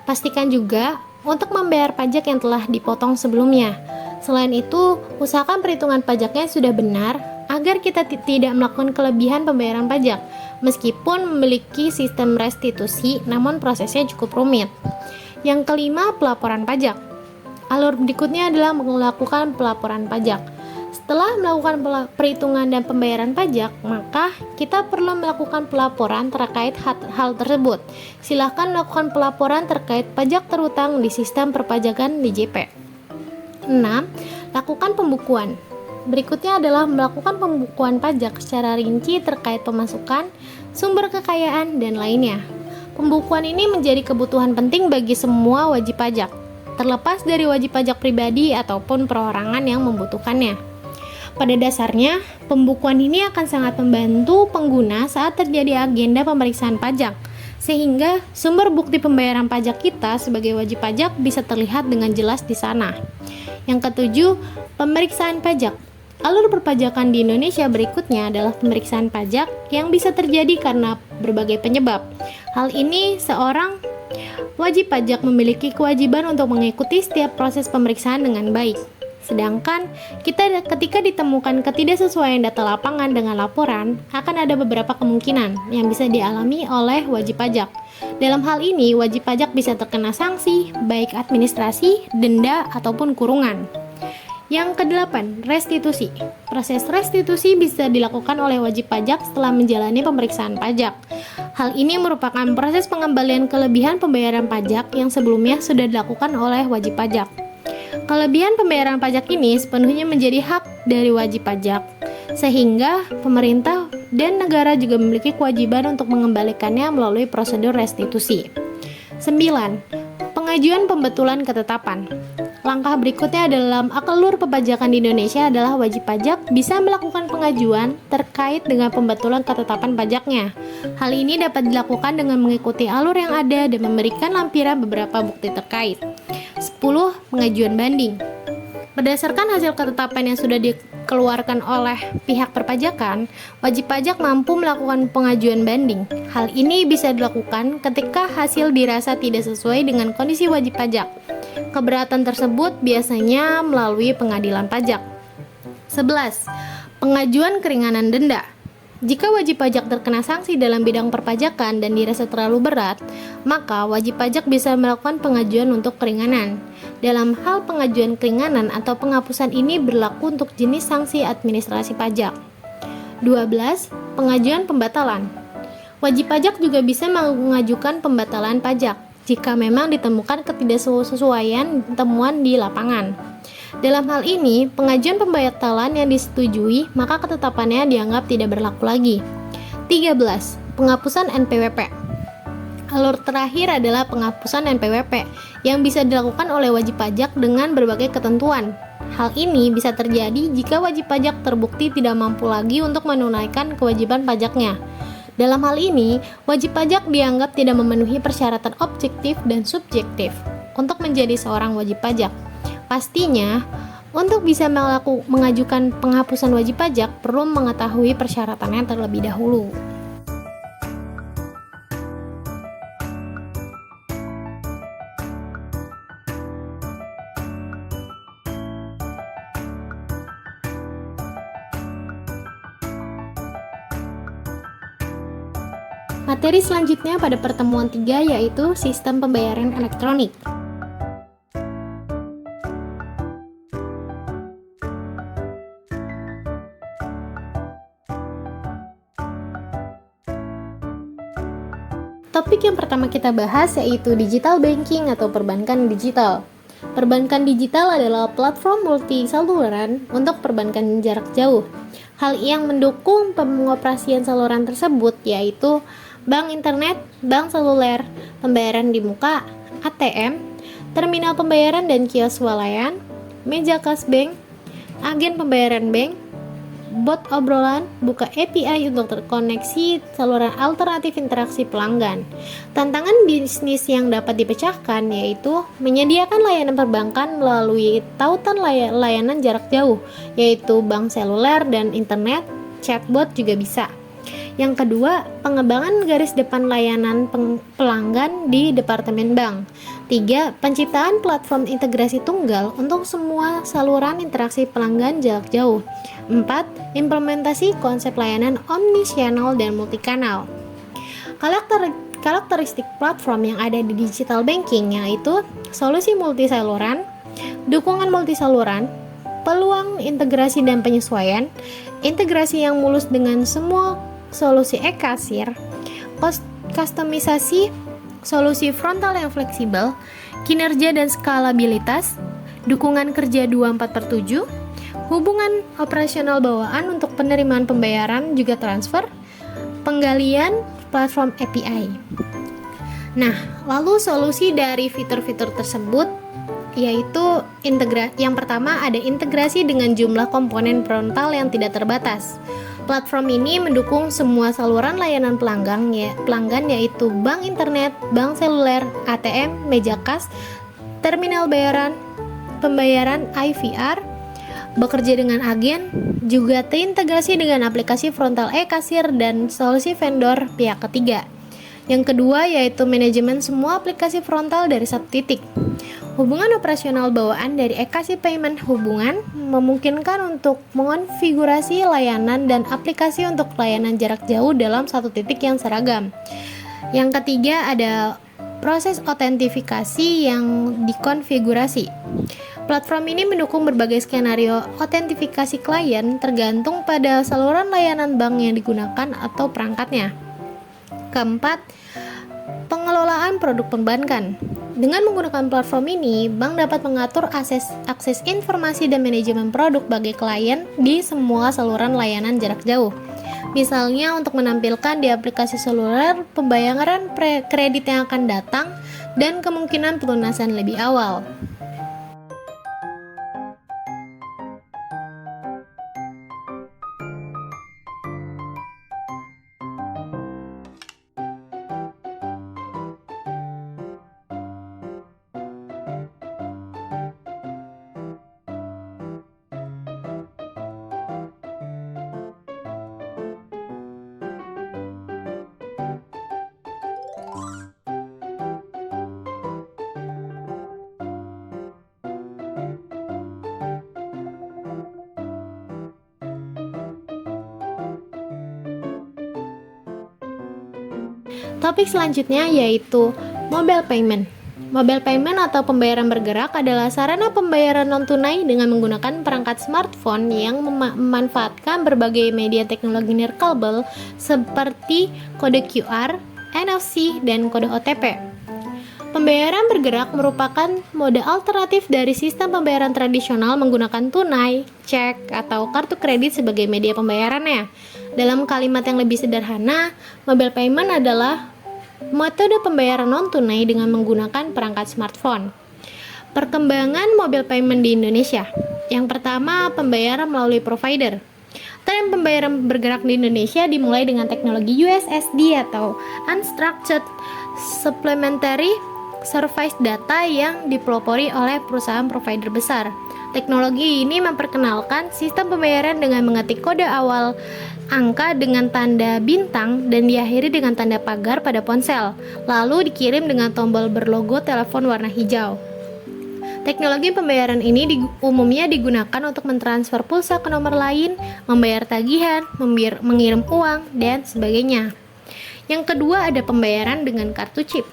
Pastikan juga untuk membayar pajak yang telah dipotong sebelumnya. Selain itu, usahakan perhitungan pajaknya sudah benar agar kita tidak melakukan kelebihan pembayaran pajak. Meskipun memiliki sistem restitusi, namun prosesnya cukup rumit. Yang kelima, pelaporan pajak. Alur berikutnya adalah melakukan pelaporan pajak. Setelah melakukan perhitungan dan pembayaran pajak, maka kita perlu melakukan pelaporan terkait hal tersebut. Silakan melakukan pelaporan terkait pajak terutang di sistem perpajakan DJP. 6. Lakukan pembukuan. Berikutnya adalah melakukan pembukuan pajak secara rinci terkait pemasukan, sumber kekayaan, dan lainnya. Pembukuan ini menjadi kebutuhan penting bagi semua wajib pajak, terlepas dari wajib pajak pribadi ataupun perorangan yang membutuhkannya. Pada dasarnya, pembukuan ini akan sangat membantu pengguna saat terjadi agenda pemeriksaan pajak, sehingga sumber bukti pembayaran pajak kita sebagai wajib pajak bisa terlihat dengan jelas di sana. Yang ketujuh, pemeriksaan pajak. Alur perpajakan di Indonesia berikutnya adalah pemeriksaan pajak yang bisa terjadi karena berbagai penyebab. Hal ini seorang wajib pajak memiliki kewajiban untuk mengikuti setiap proses pemeriksaan dengan baik. Sedangkan ketika ditemukan ketidaksesuaian data lapangan dengan laporan, akan ada beberapa kemungkinan yang bisa dialami oleh wajib pajak. Dalam hal ini, wajib pajak bisa terkena sanksi, baik administrasi, denda, ataupun kurungan. Yang kedelapan, restitusi. Proses restitusi bisa dilakukan oleh wajib pajak setelah menjalani pemeriksaan pajak. Hal ini merupakan proses pengembalian kelebihan pembayaran pajak yang sebelumnya sudah dilakukan oleh wajib pajak. Kelebihan pembayaran pajak ini sepenuhnya menjadi hak dari wajib pajak, sehingga pemerintah dan negara juga memiliki kewajiban untuk mengembalikannya melalui prosedur restitusi. 9. Pengajuan pembetulan ketetapan. Langkah berikutnya dalam alur perpajakan di Indonesia adalah wajib pajak bisa melakukan pengajuan terkait dengan pembetulan ketetapan pajaknya. Hal ini dapat dilakukan dengan mengikuti alur yang ada dan memberikan lampiran beberapa bukti terkait. 10. Pengajuan banding. Berdasarkan hasil ketetapan yang sudah dikeluarkan oleh pihak perpajakan, wajib pajak mampu melakukan pengajuan banding. Hal ini bisa dilakukan ketika hasil dirasa tidak sesuai dengan kondisi wajib pajak. Keberatan tersebut biasanya melalui pengadilan pajak. 11. Pengajuan keringanan denda. Jika wajib pajak terkena sanksi dalam bidang perpajakan dan dirasa terlalu berat, maka wajib pajak bisa melakukan pengajuan untuk keringanan. Dalam hal pengajuan keringanan atau penghapusan ini berlaku untuk jenis sanksi administrasi pajak. 12. Pengajuan pembatalan. Wajib pajak juga bisa mengajukan pembatalan pajak jika memang ditemukan ketidaksesuaian temuan di lapangan. Dalam hal ini, pengajuan pembatalan yang disetujui, maka ketetapannya dianggap tidak berlaku lagi. 13. Penghapusan NPWP. Alur terakhir adalah penghapusan NPWP yang bisa dilakukan oleh wajib pajak dengan berbagai ketentuan. Hal ini bisa terjadi jika wajib pajak terbukti tidak mampu lagi untuk menunaikan kewajiban pajaknya. Dalam hal ini, wajib pajak dianggap tidak memenuhi persyaratan objektif dan subjektif untuk menjadi seorang wajib pajak. Pastinya, untuk bisa mengajukan penghapusan wajib pajak perlu mengetahui persyaratannya terlebih dahulu. Materi selanjutnya pada pertemuan 3 yaitu sistem pembayaran elektronik. Topik yang pertama kita bahas yaitu digital banking atau perbankan digital. Perbankan digital adalah platform multi saluran untuk perbankan jarak jauh. Hal yang mendukung pengoperasian saluran tersebut yaitu bank internet, bank seluler, pembayaran di muka, ATM, terminal pembayaran dan kios swalayan, meja kas bank, agen pembayaran bank, bot obrolan, buka API untuk terkoneksi saluran alternatif interaksi pelanggan. Tantangan bisnis yang dapat dipecahkan yaitu menyediakan layanan perbankan melalui tautan layanan jarak jauh, yaitu bank seluler dan internet, chatbot juga bisa. Yang kedua, pengembangan garis depan layanan pelanggan di departemen bank. 3. Penciptaan platform integrasi tunggal untuk semua saluran interaksi pelanggan jarak jauh. 4. Implementasi konsep layanan omnichannel dan multikanal. Karakteristik platform yang ada di digital banking yaitu solusi multi saluran, dukungan multi saluran, peluang integrasi dan penyesuaian, integrasi yang mulus dengan semua solusi e-kasir, kustomisasi, solusi frontal yang fleksibel, kinerja dan skalabilitas, dukungan kerja 24/7, hubungan operasional bawaan untuk penerimaan pembayaran juga transfer, penggalian platform API. Nah, lalu solusi dari fitur-fitur tersebut yaitu yang pertama ada integrasi dengan jumlah komponen frontal yang tidak terbatas. Platform ini mendukung semua saluran layanan pelanggan yaitu bank internet, bank seluler, ATM, meja kas, terminal bayaran, pembayaran IVR, bekerja dengan agen, juga terintegrasi dengan aplikasi frontal e-kasir dan solusi vendor pihak ketiga. Yang kedua yaitu manajemen semua aplikasi frontal dari satu titik. Hubungan operasional bawaan dari e-kasih payment hubungan memungkinkan untuk mengonfigurasi layanan dan aplikasi untuk layanan jarak jauh dalam satu titik yang seragam. Yang ketiga ada proses autentifikasi yang dikonfigurasi. Platform ini mendukung berbagai skenario autentifikasi klien tergantung pada saluran layanan bank yang digunakan atau perangkatnya. Keempat, pengelolaan produk perbankan. Dengan menggunakan platform ini, bank dapat mengatur akses informasi dan manajemen produk bagi klien di semua saluran layanan jarak jauh. Misalnya untuk menampilkan di aplikasi seluler pembayaran kredit yang akan datang dan kemungkinan pelunasan lebih awal. Topik selanjutnya yaitu mobile payment. Mobile payment atau pembayaran bergerak adalah sarana pembayaran non-tunai dengan menggunakan perangkat smartphone yang memanfaatkan berbagai media teknologi nirkabel seperti kode QR, NFC, dan kode OTP. Pembayaran bergerak merupakan mode alternatif dari sistem pembayaran tradisional menggunakan tunai, cek, atau kartu kredit sebagai media pembayarannya. Dalam kalimat yang lebih sederhana, mobile payment adalah metode pembayaran non-tunai dengan menggunakan perangkat smartphone. Perkembangan mobile payment di Indonesia. Yang pertama, pembayaran melalui provider. Tren pembayaran bergerak di Indonesia dimulai dengan teknologi USSD atau Unstructured Supplementary Service Data yang dipelopori oleh perusahaan provider besar. Teknologi ini memperkenalkan sistem pembayaran dengan mengetik kode awal angka dengan tanda bintang dan diakhiri dengan tanda pagar pada ponsel, lalu dikirim dengan tombol berlogo telepon warna hijau. Teknologi pembayaran ini umumnya digunakan untuk mentransfer pulsa ke nomor lain, membayar tagihan, mengirim uang, dan sebagainya. Yang kedua ada pembayaran dengan kartu chip.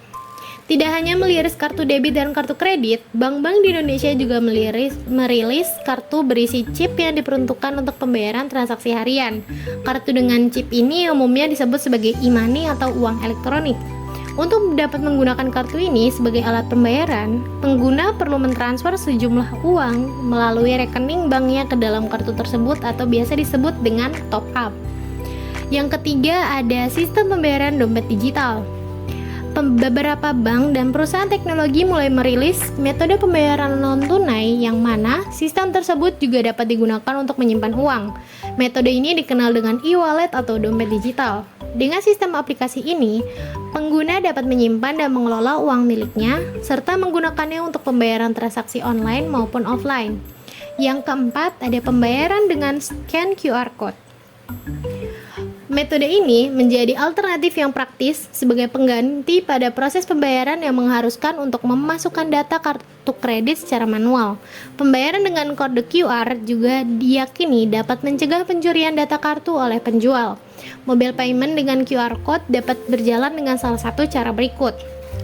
Tidak hanya meliris kartu debit dan kartu kredit, bank-bank di Indonesia juga merilis kartu berisi chip yang diperuntukkan untuk pembayaran transaksi harian. Kartu dengan chip ini umumnya disebut sebagai e-money atau uang elektronik. Untuk dapat menggunakan kartu ini sebagai alat pembayaran, pengguna perlu mentransfer sejumlah uang melalui rekening banknya ke dalam kartu tersebut atau biasa disebut dengan top up. Yang ketiga ada sistem pembayaran dompet digital. Beberapa bank dan perusahaan teknologi mulai merilis metode pembayaran non-tunai yang mana sistem tersebut juga dapat digunakan untuk menyimpan uang. Metode ini dikenal dengan e-wallet atau dompet digital. Dengan sistem aplikasi ini, pengguna dapat menyimpan dan mengelola uang miliknya serta menggunakannya untuk pembayaran transaksi online maupun offline. Yang keempat, ada pembayaran dengan scan QR code. Metode ini menjadi alternatif yang praktis sebagai pengganti pada proses pembayaran yang mengharuskan untuk memasukkan data kartu kredit secara manual. Pembayaran dengan kode QR juga diyakini dapat mencegah pencurian data kartu oleh penjual. Mobile payment dengan QR code dapat berjalan dengan salah satu cara berikut.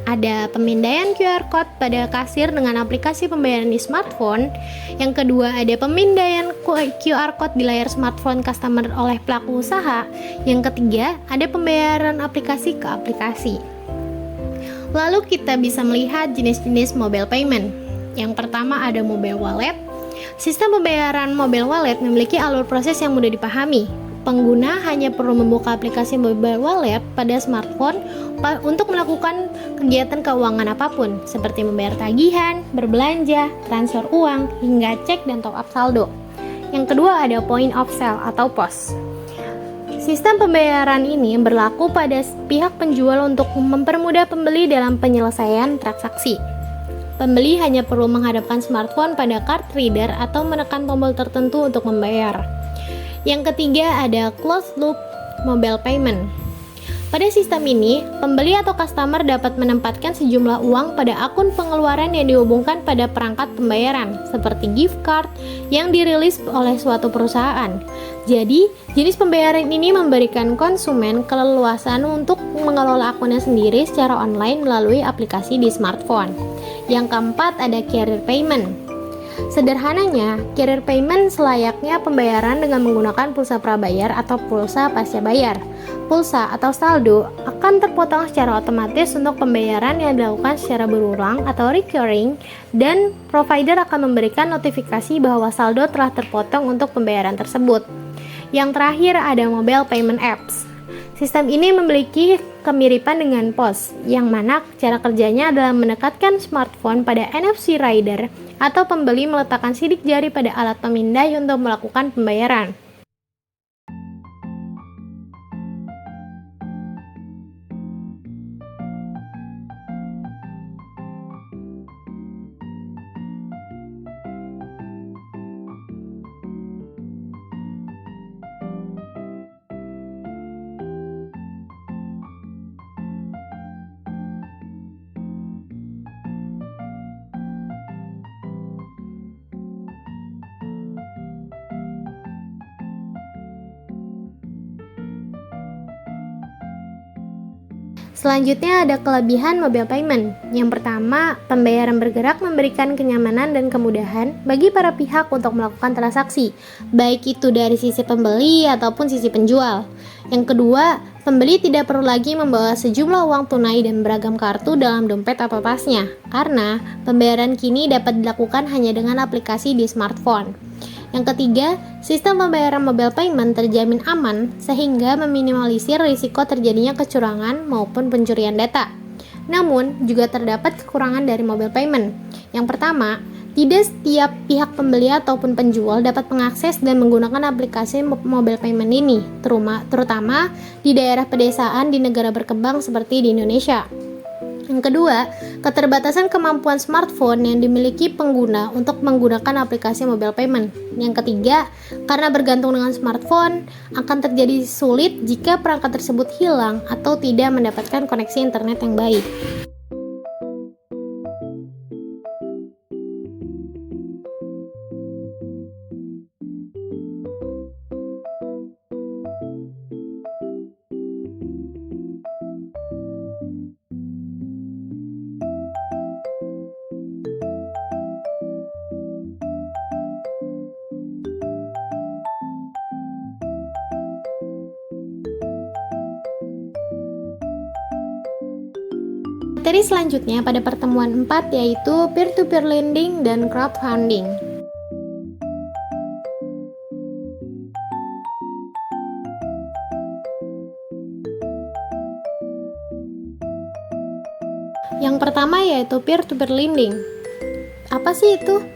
Ada pemindaian QR code pada kasir dengan aplikasi pembayaran di smartphone. Yang kedua, ada pemindaian QR code di layar smartphone customer oleh pelaku usaha. Yang ketiga, ada pembayaran aplikasi ke aplikasi. Lalu kita bisa melihat jenis-jenis mobile payment. Yang pertama ada mobile wallet. Sistem pembayaran mobile wallet memiliki alur proses yang mudah dipahami. Pengguna hanya perlu membuka aplikasi mobile wallet pada smartphone untuk melakukan kegiatan keuangan apapun, seperti membayar tagihan, berbelanja, transfer uang, hingga cek dan top up saldo. Yang kedua ada point of sale atau POS. Sistem pembayaran ini berlaku pada pihak penjual untuk mempermudah pembeli dalam penyelesaian transaksi. Pembeli hanya perlu menghadapkan smartphone pada card reader atau menekan tombol tertentu untuk membayar. Yang ketiga ada closed loop mobile payment. Pada sistem ini, pembeli atau customer dapat menempatkan sejumlah uang pada akun pengeluaran yang dihubungkan pada perangkat pembayaran, seperti gift card yang dirilis oleh suatu perusahaan. Jadi, jenis pembayaran ini memberikan konsumen keleluasan untuk mengelola akunnya sendiri secara online melalui aplikasi di smartphone. Yang keempat ada carrier payment. Sederhananya, carrier payment selayaknya pembayaran dengan menggunakan pulsa prabayar atau pulsa pasca bayar. Pulsa atau saldo akan terpotong secara otomatis untuk pembayaran yang dilakukan secara berulang atau recurring, dan provider akan memberikan notifikasi bahwa saldo telah terpotong untuk pembayaran tersebut. Yang terakhir ada mobile payment apps. Sistem ini memiliki kemiripan dengan POS, yang mana cara kerjanya adalah mendekatkan smartphone pada NFC reader atau pembeli meletakkan sidik jari pada alat pemindai untuk melakukan pembayaran. Selanjutnya ada kelebihan mobile payment. Yang pertama, pembayaran bergerak memberikan kenyamanan dan kemudahan bagi para pihak untuk melakukan transaksi, baik itu dari sisi pembeli ataupun sisi penjual. Yang kedua, pembeli tidak perlu lagi membawa sejumlah uang tunai dan beragam kartu dalam dompet atau tasnya, karena pembayaran kini dapat dilakukan hanya dengan aplikasi di smartphone. Yang ketiga, sistem pembayaran mobile payment terjamin aman sehingga meminimalisir risiko terjadinya kecurangan maupun pencurian data. Namun, juga terdapat kekurangan dari mobile payment. Yang pertama, tidak setiap pihak pembeli ataupun penjual dapat mengakses dan menggunakan aplikasi mobile payment ini, terutama di daerah pedesaan di negara berkembang seperti di Indonesia. Yang kedua, keterbatasan kemampuan smartphone yang dimiliki pengguna untuk menggunakan aplikasi mobile payment. Yang ketiga, karena bergantung dengan smartphone, akan terjadi sulit jika perangkat tersebut hilang atau tidak mendapatkan koneksi internet yang baik. Materi selanjutnya pada pertemuan 4 yaitu peer-to-peer lending dan crowdfunding. Yang pertama yaitu peer-to-peer lending. Apa sih itu?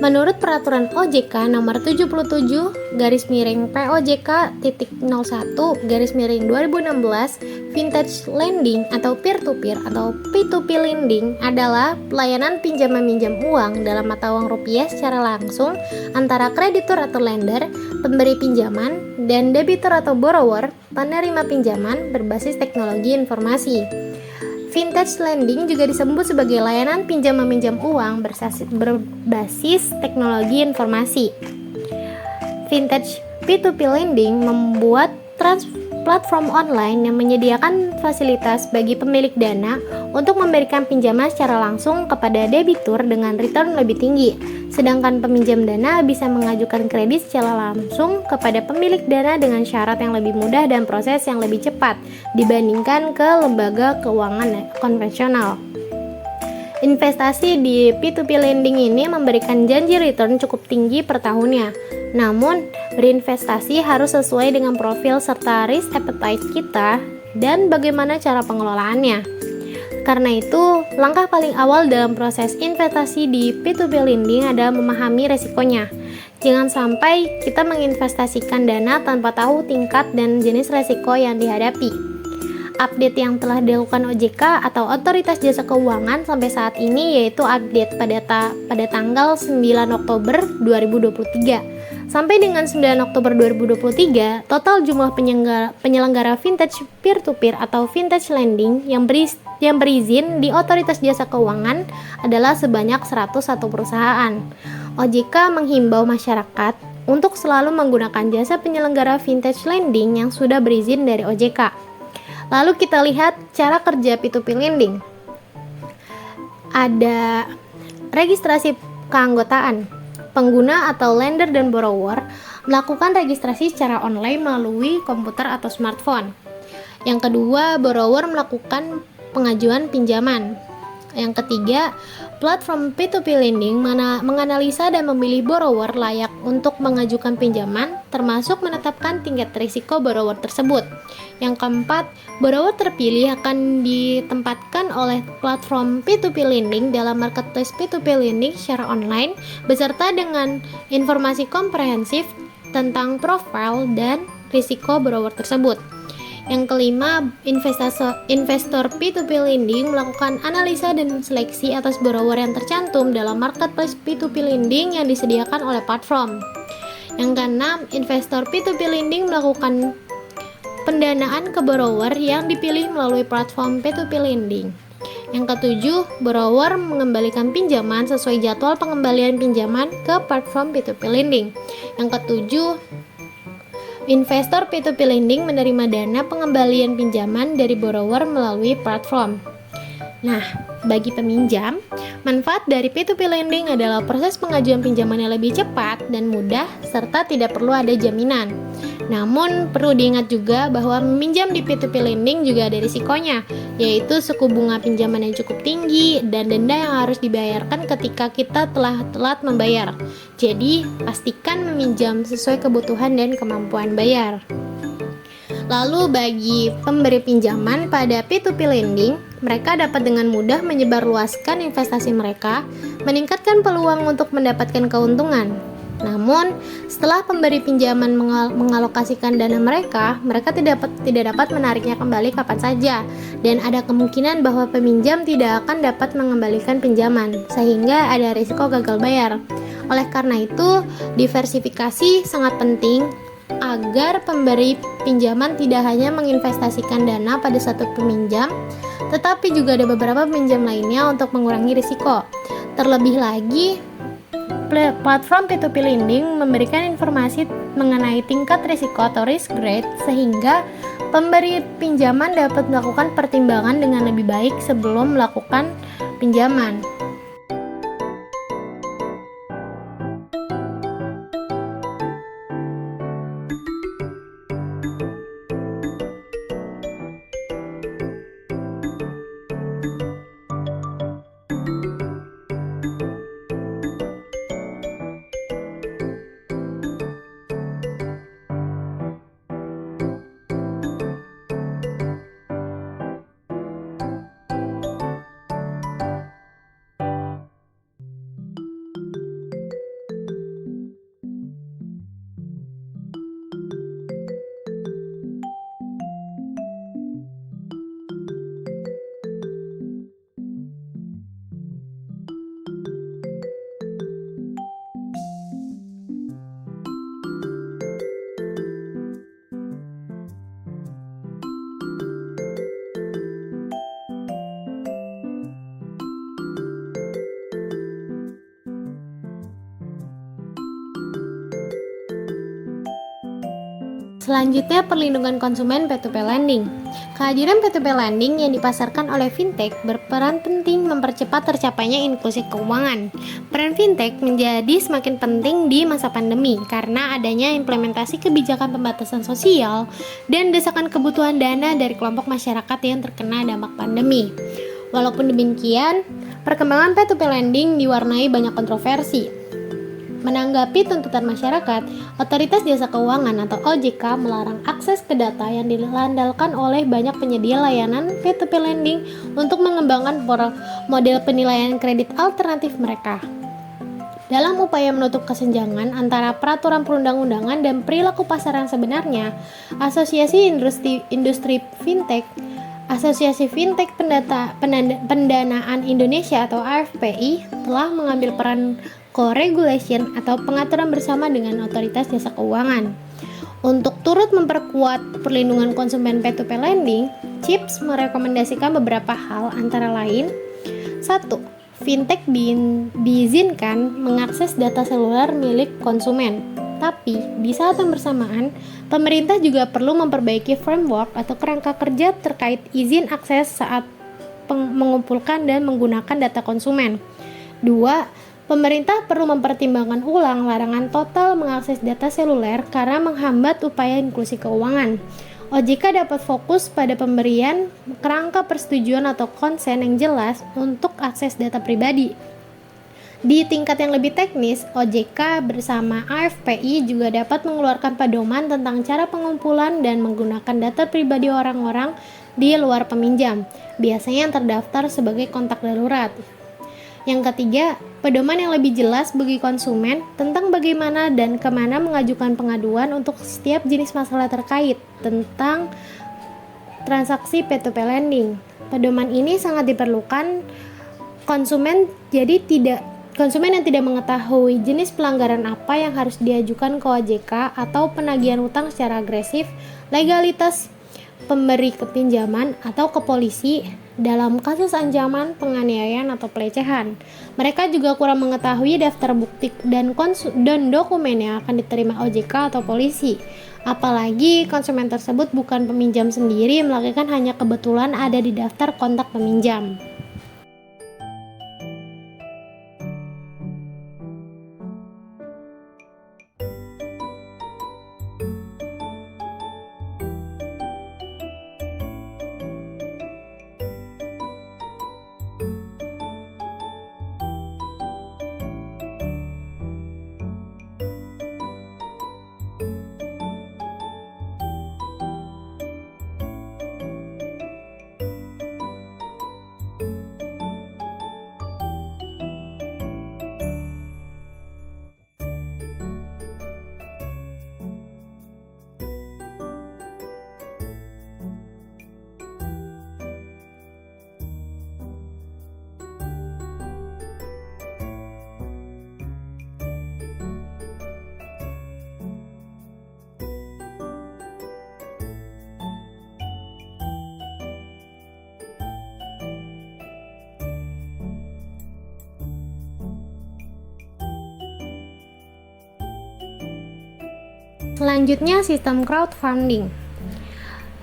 Menurut peraturan OJK nomor 77/POJK.01/2016, vintage lending atau peer-to-peer atau P2P lending adalah pelayanan pinjam-meminjam uang dalam mata uang rupiah secara langsung antara kreditur atau lender, pemberi pinjaman, dan debitur atau borrower, penerima pinjaman berbasis teknologi informasi. Vintage lending juga disebut sebagai layanan pinjam-meminjam uang berbasis teknologi informasi. Vintage P2P lending membuat platform online yang menyediakan fasilitas bagi pemilik dana untuk memberikan pinjaman secara langsung kepada debitur dengan return lebih tinggi. Sedangkan peminjam dana bisa mengajukan kredit secara langsung kepada pemilik dana dengan syarat yang lebih mudah dan proses yang lebih cepat dibandingkan ke lembaga keuangan konvensional. Investasi di P2P lending ini memberikan janji return cukup tinggi per tahunnya. Namun, berinvestasi harus sesuai dengan profil serta risk appetite kita dan bagaimana cara pengelolaannya. Karena itu, langkah paling awal dalam proses investasi di P2P lending adalah memahami resikonya. Jangan sampai kita menginvestasikan dana tanpa tahu tingkat dan jenis resiko yang dihadapi. Update yang telah dilakukan OJK atau Otoritas Jasa Keuangan sampai saat ini yaitu update pada tanggal 9 Oktober 2023. Sampai dengan 9 Oktober 2023, total jumlah penyelenggara vintage peer-to-peer atau vintage lending yang berizin di Otoritas Jasa Keuangan adalah sebanyak 101 perusahaan. OJK menghimbau masyarakat untuk selalu menggunakan jasa penyelenggara vintage lending yang sudah berizin dari OJK. Lalu kita lihat cara kerja P2P lending. Ada registrasi keanggotaan. Pengguna atau lender dan borrower melakukan registrasi secara online melalui komputer atau smartphone. Yang kedua, borrower melakukan pengajuan pinjaman. Yang ketiga, platform P2P lending menganalisa dan memilih borrower layak untuk mengajukan pinjaman, termasuk menetapkan tingkat risiko borrower tersebut. Yang keempat, borrower terpilih akan ditempatkan oleh platform P2P lending dalam marketplace P2P lending secara online, beserta dengan informasi komprehensif tentang profil dan risiko borrower tersebut. Yang kelima, investor P2P lending melakukan analisa dan seleksi atas borrower yang tercantum dalam marketplace P2P lending yang disediakan oleh platform. Yang keenam, investor P2P lending melakukan pendanaan ke borrower yang dipilih melalui platform P2P lending. Yang ketujuh, borrower mengembalikan pinjaman sesuai jadwal pengembalian pinjaman ke platform P2P lending. Yang ketujuh, investor P2P lending menerima dana pengembalian pinjaman dari borrower melalui platform. Nah, bagi peminjam, manfaat dari P2P lending adalah proses pengajuan pinjaman yang lebih cepat dan mudah serta tidak perlu ada jaminan. Namun, perlu diingat juga bahwa meminjam di P2P lending juga ada risikonya, yaitu suku bunga pinjaman yang cukup tinggi dan denda yang harus dibayarkan ketika kita telah telat membayar. Jadi, pastikan meminjam sesuai kebutuhan dan kemampuan bayar. Lalu bagi pemberi pinjaman pada P2P lending, mereka dapat dengan mudah menyebarluaskan investasi mereka, meningkatkan peluang untuk mendapatkan keuntungan. Namun, setelah pemberi pinjaman mengalokasikan dana mereka tidak dapat menariknya kembali kapan saja, dan ada kemungkinan bahwa peminjam tidak akan dapat mengembalikan pinjaman, sehingga ada risiko gagal bayar. Oleh karena itu, diversifikasi sangat penting agar pemberi pinjaman tidak hanya menginvestasikan dana pada satu peminjam, tetapi juga ada beberapa peminjam lainnya untuk mengurangi risiko. Terlebih lagi, platform P2P lending memberikan informasi mengenai tingkat risiko atau risk grade sehingga pemberi pinjaman dapat melakukan pertimbangan dengan lebih baik sebelum melakukan pinjaman. Selanjutnya, perlindungan konsumen P2P lending. Kehadiran P2P lending yang dipasarkan oleh fintech berperan penting mempercepat tercapainya inklusi keuangan. Peran fintech menjadi semakin penting di masa pandemi karena adanya implementasi kebijakan pembatasan sosial dan desakan kebutuhan dana dari kelompok masyarakat yang terkena dampak pandemi. Walaupun demikian, perkembangan P2P lending diwarnai banyak kontroversi. Menanggapi tuntutan masyarakat, Otoritas Jasa Keuangan atau OJK melarang akses ke data yang dilandalkan oleh banyak penyedia layanan P2P lending untuk mengembangkan model penilaian kredit alternatif mereka. Dalam upaya menutup kesenjangan antara peraturan perundang-undangan dan perilaku pasar yang sebenarnya, Asosiasi Industri Fintech, Asosiasi Fintech Pendanaan Indonesia atau AFPI telah mengambil peran co-regulation atau pengaturan bersama dengan Otoritas Jasa Keuangan. Untuk turut memperkuat perlindungan konsumen P2P lending, CIPS merekomendasikan beberapa hal antara lain: 1. Fintech diizinkan mengakses data seluler milik konsumen. Tapi, di saat yang bersamaan, pemerintah juga perlu memperbaiki framework atau kerangka kerja terkait izin akses saat mengumpulkan dan menggunakan data konsumen. 2. Pemerintah perlu mempertimbangkan ulang larangan total mengakses data seluler karena menghambat upaya inklusi keuangan. OJK dapat fokus pada pemberian kerangka persetujuan atau konsen yang jelas untuk akses data pribadi. Di tingkat yang lebih teknis, OJK bersama AFPI juga dapat mengeluarkan pedoman tentang cara pengumpulan dan menggunakan data pribadi orang-orang di luar peminjam, biasanya yang terdaftar sebagai kontak darurat. Yang ketiga, pedoman yang lebih jelas bagi konsumen tentang bagaimana dan kemana mengajukan pengaduan untuk setiap jenis masalah terkait tentang transaksi P2P lending. Pedoman ini sangat diperlukan konsumen yang tidak mengetahui jenis pelanggaran apa yang harus diajukan ke OJK atau penagihan utang secara agresif, legalitas pemberi pinjaman atau ke polisi dalam kasus ancaman, penganiayaan atau pelecehan. Mereka juga kurang mengetahui daftar bukti dan dokumen yang akan diterima OJK atau polisi. Apalagi konsumen tersebut bukan peminjam sendiri, melainkan hanya kebetulan ada di daftar kontak peminjam. Selanjutnya, sistem crowdfunding.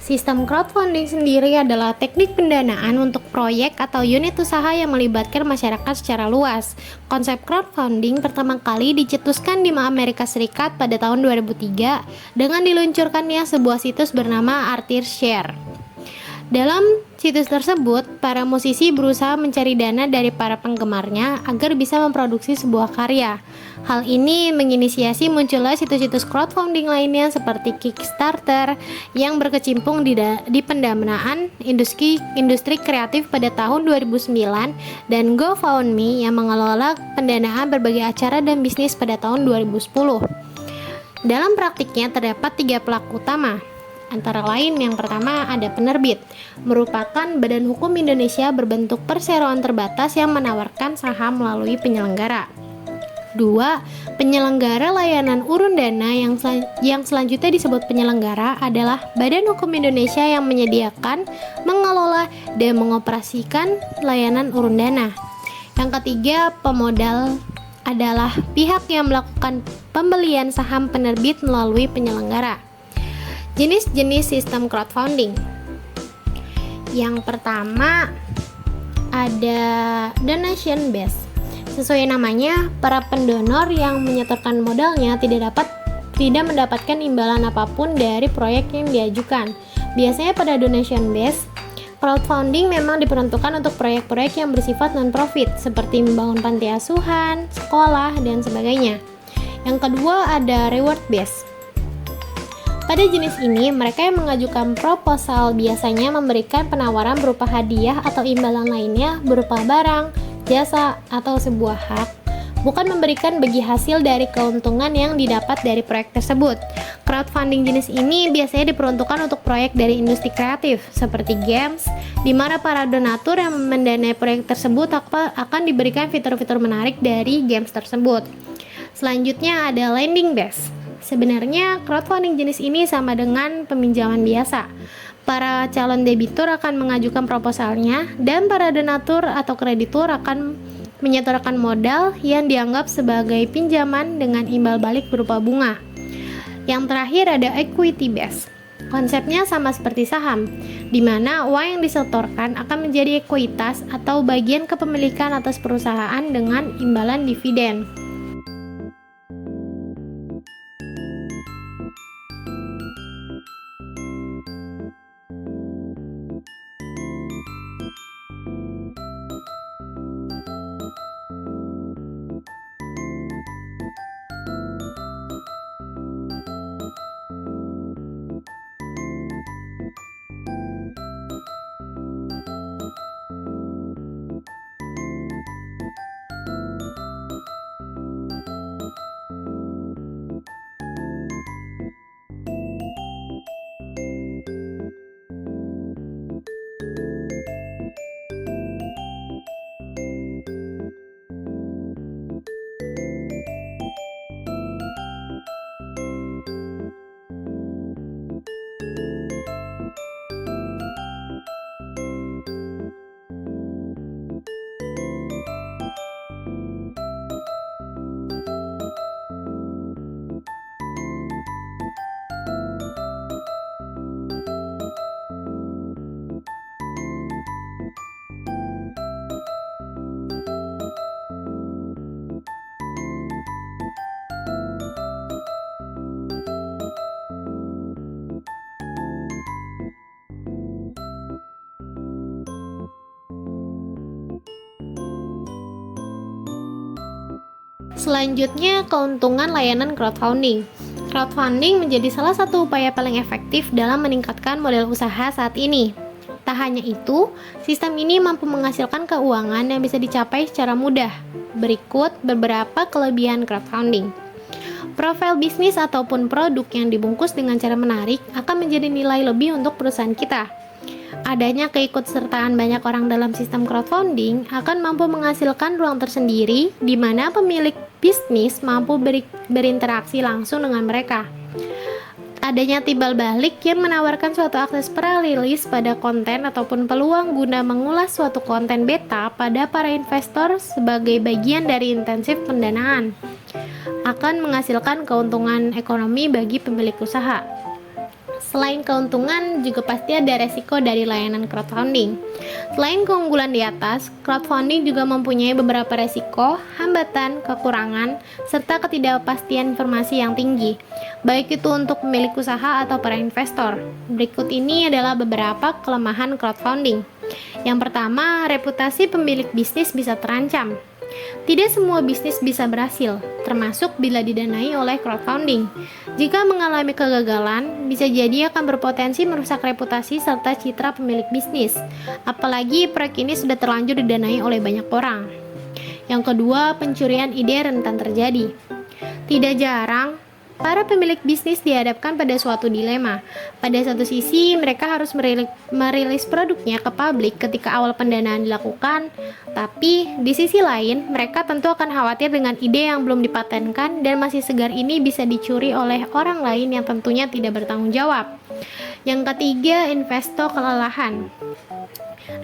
Sistem crowdfunding sendiri adalah teknik pendanaan untuk proyek atau unit usaha yang melibatkan masyarakat secara luas. Konsep crowdfunding pertama kali dicetuskan di Amerika Serikat pada tahun 2003 dengan diluncurkannya sebuah situs bernama Arteashare. Dalam situs tersebut, para musisi berusaha mencari dana dari para penggemarnya agar bisa memproduksi sebuah karya. Hal ini menginisiasi munculnya situs-situs crowdfunding lainnya seperti Kickstarter yang berkecimpung di pendanaan industri kreatif pada tahun 2009 dan GoFundMe yang mengelola pendanaan berbagai acara dan bisnis pada tahun 2010. Dalam praktiknya terdapat 3 pelaku utama. Antara lain, yang pertama ada penerbit, merupakan badan hukum Indonesia berbentuk perseroan terbatas yang menawarkan saham melalui penyelenggara. 2. Penyelenggara layanan urun dana yang selanjutnya disebut penyelenggara adalah Badan Hukum Indonesia yang menyediakan, mengelola, dan mengoperasikan layanan urun dana. Yang ketiga, pemodal adalah pihak yang melakukan pembelian saham penerbit melalui penyelenggara. Jenis-jenis sistem crowdfunding. Yang pertama ada donation based. Sesuai namanya, para pendonor yang menyetorkan modalnya tidak mendapatkan imbalan apapun dari proyek yang diajukan. Biasanya pada donation based, crowdfunding memang diperuntukkan untuk proyek-proyek yang bersifat non-profit seperti membangun panti asuhan, sekolah, dan sebagainya. Yang kedua ada reward based. Pada jenis ini, mereka yang mengajukan proposal biasanya memberikan penawaran berupa hadiah atau imbalan lainnya berupa barang, jasa, atau sebuah hak, bukan memberikan bagi hasil dari keuntungan yang didapat dari proyek tersebut. Crowdfunding jenis ini biasanya diperuntukkan untuk proyek dari industri kreatif seperti games, di mana para donatur yang mendanai proyek tersebut akan diberikan fitur-fitur menarik dari games tersebut. Selanjutnya ada lending based. Sebenarnya crowdfunding jenis ini sama dengan peminjaman biasa. Para calon debitur akan mengajukan proposalnya dan para donatur atau kreditur akan menyetorkan modal yang dianggap sebagai pinjaman dengan imbal balik berupa bunga. Yang terakhir ada equity based. Konsepnya sama seperti saham, di mana uang yang disetorkan akan menjadi ekuitas atau bagian kepemilikan atas perusahaan dengan imbalan dividen. Selanjutnya, keuntungan layanan crowdfunding. Crowdfunding menjadi salah satu upaya paling efektif dalam meningkatkan modal usaha saat ini. Tak hanya itu, sistem ini mampu menghasilkan keuangan yang bisa dicapai secara mudah. Berikut beberapa kelebihan crowdfunding. Profil bisnis ataupun produk yang dibungkus dengan cara menarik akan menjadi nilai lebih untuk perusahaan kita. Adanya keikutsertaan banyak orang dalam sistem crowdfunding akan mampu menghasilkan ruang tersendiri di mana pemilik bisnis mampu berinteraksi langsung dengan mereka. Adanya timbal balik yang menawarkan suatu akses prarilis pada konten ataupun peluang guna mengulas suatu konten beta pada para investor sebagai bagian dari intensif pendanaan akan menghasilkan keuntungan ekonomi bagi pemilik usaha. Selain keuntungan, juga pasti ada resiko dari layanan crowdfunding. Selain keunggulan di atas, crowdfunding juga mempunyai beberapa resiko, hambatan, kekurangan, serta ketidakpastian informasi yang tinggi, baik itu untuk pemilik usaha atau para investor. Berikut ini adalah beberapa kelemahan crowdfunding. Yang pertama, reputasi pemilik bisnis bisa terancam. Tidak semua bisnis bisa berhasil, termasuk bila didanai oleh crowdfunding. Jika mengalami kegagalan, bisa jadi akan berpotensi merusak reputasi serta citra pemilik bisnis, apalagi proyek ini sudah terlanjur didanai oleh banyak orang. Yang kedua, pencurian ide rentan terjadi. Tidak jarang, para pemilik bisnis dihadapkan pada suatu dilema. Pada satu sisi, mereka harus merilis produknya ke publik ketika awal pendanaan dilakukan, tapi di sisi lain, mereka tentu akan khawatir dengan ide yang belum dipatenkan dan masih segar ini bisa dicuri oleh orang lain yang tentunya tidak bertanggung jawab. Yang ketiga, investor kelelahan.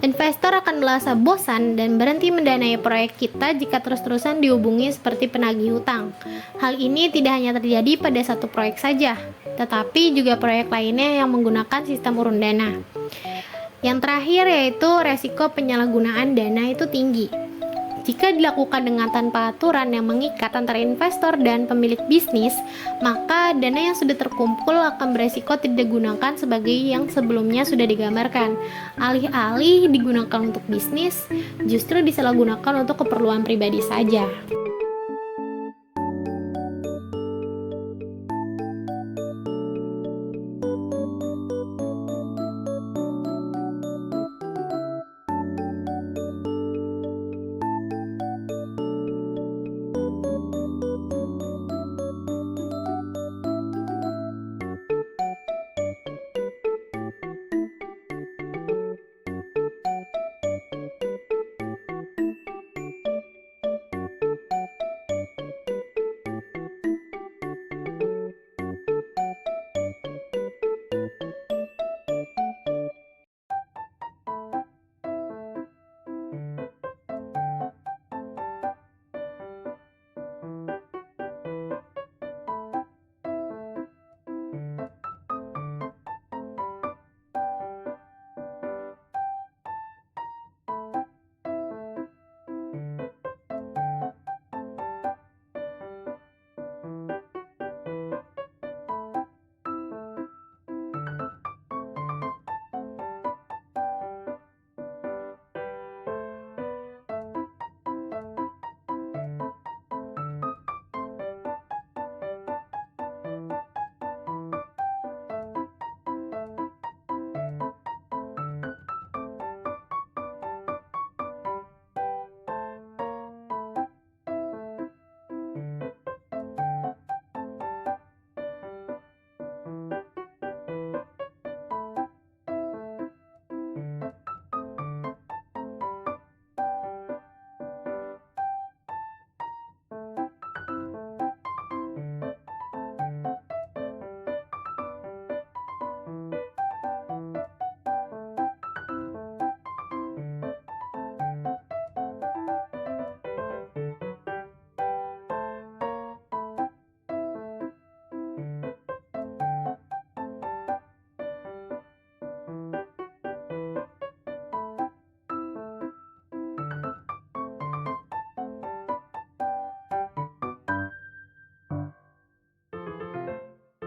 Investor akan merasa bosan dan berhenti mendanai proyek kita jika terus-terusan dihubungi seperti penagih hutang. Hal ini tidak hanya terjadi pada satu proyek saja, tetapi juga proyek lainnya yang menggunakan sistem urun dana. Yang terakhir yaitu resiko penyalahgunaan dana itu tinggi. Jika dilakukan dengan tanpa aturan yang mengikat antara investor dan pemilik bisnis, maka dana yang sudah terkumpul akan beresiko tidak digunakan sebagai yang sebelumnya sudah digambarkan. Alih-alih digunakan untuk bisnis, justru disalahgunakan untuk keperluan pribadi saja.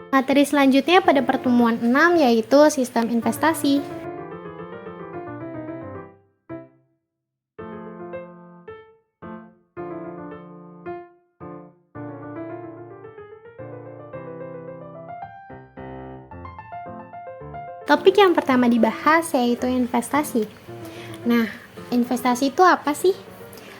Materi selanjutnya pada pertemuan 6 yaitu sistem investasi. Topik yang pertama dibahas yaitu investasi. Nah, investasi itu apa sih?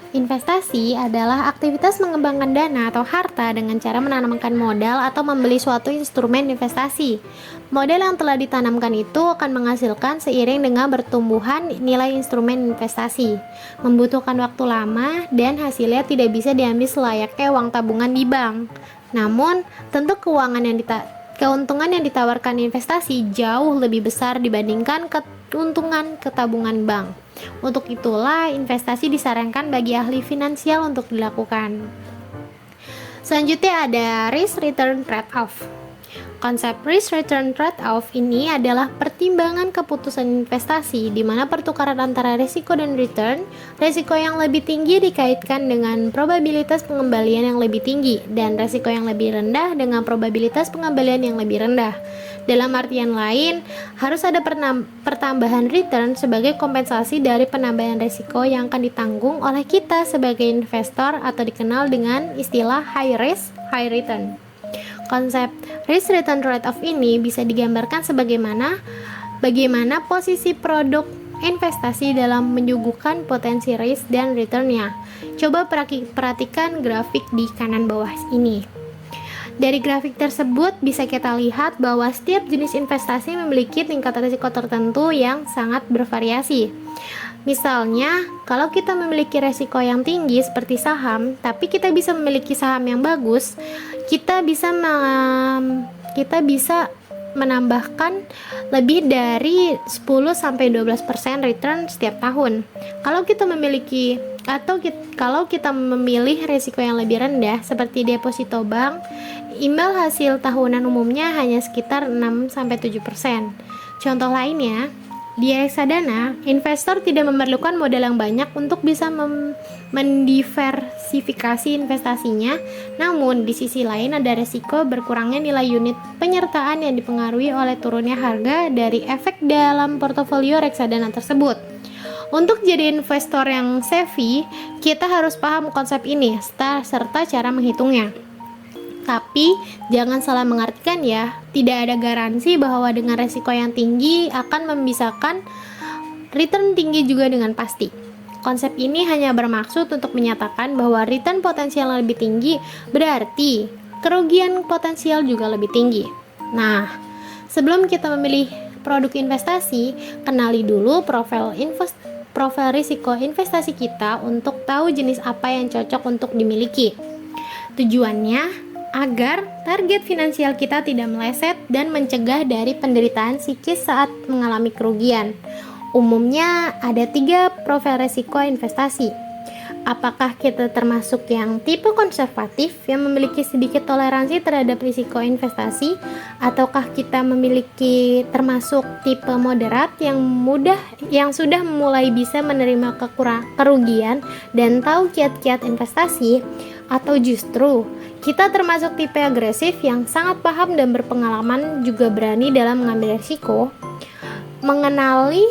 Investasi adalah aktivitas mengembangkan dana atau harta dengan cara menanamkan modal atau membeli suatu instrumen investasi. Modal yang telah ditanamkan itu akan menghasilkan seiring dengan bertumbuhan nilai instrumen investasi. Membutuhkan waktu lama dan hasilnya tidak bisa diambil selayaknya uang tabungan di bank. Namun, tentu keuntungan yang ditawarkan investasi jauh lebih besar dibandingkan keuntungan ke tabungan bank. Untuk itulah investasi disarankan bagi ahli finansial untuk dilakukan. Selanjutnya ada risk return trade-off. Konsep risk return trade-off ini adalah pertimbangan keputusan investasi di mana pertukaran antara risiko dan return. Risiko yang lebih tinggi dikaitkan dengan probabilitas pengembalian yang lebih tinggi dan risiko yang lebih rendah dengan probabilitas pengembalian yang lebih rendah. Dalam artian lain, harus ada pertambahan return sebagai kompensasi dari penambahan risiko yang akan ditanggung oleh kita sebagai investor atau dikenal dengan istilah high risk, high return. Konsep risk return trade-off ini bisa digambarkan bagaimana posisi produk investasi dalam menyuguhkan potensi risk dan returnnya. Coba perhatikan grafik di kanan bawah ini. Dari grafik tersebut bisa kita lihat bahwa setiap jenis investasi memiliki tingkat risiko tertentu yang sangat bervariasi. Misalnya, kalau kita memiliki risiko yang tinggi seperti saham, tapi kita bisa memiliki saham yang bagus, kita bisa menambahkan lebih dari 10-12% return setiap tahun. Kalau kita memilih risiko yang lebih rendah seperti deposito bank, imbal hasil tahunan umumnya hanya sekitar 6-7%. Contoh lainnya, di reksadana, investor tidak memerlukan modal yang banyak untuk bisa mendiversifikasi investasinya. Namun, di sisi lain ada resiko berkurangnya nilai unit penyertaan yang dipengaruhi oleh turunnya harga dari efek dalam portofolio reksadana tersebut. Untuk jadi investor yang savvy, kita harus paham konsep ini serta cara menghitungnya. Tapi jangan salah mengartikan ya, tidak ada garansi bahwa dengan resiko yang tinggi akan memisahkan return tinggi juga dengan pasti. Konsep ini hanya bermaksud untuk menyatakan bahwa return potensial yang lebih tinggi berarti kerugian potensial juga lebih tinggi. Nah, sebelum kita memilih produk investasi, kenali dulu profil risiko investasi kita untuk tahu jenis apa yang cocok untuk dimiliki. Tujuannya agar target finansial kita tidak meleset dan mencegah dari penderitaan psikis saat mengalami kerugian. Umumnya ada 3 profil risiko investasi. Apakah kita termasuk yang tipe konservatif yang memiliki sedikit toleransi terhadap risiko investasi, ataukah kita memiliki termasuk tipe moderat yang sudah mulai bisa menerima kerugian dan tahu kiat-kiat investasi, atau justru kita termasuk tipe agresif yang sangat paham dan berpengalaman juga berani dalam mengambil risiko? Mengenali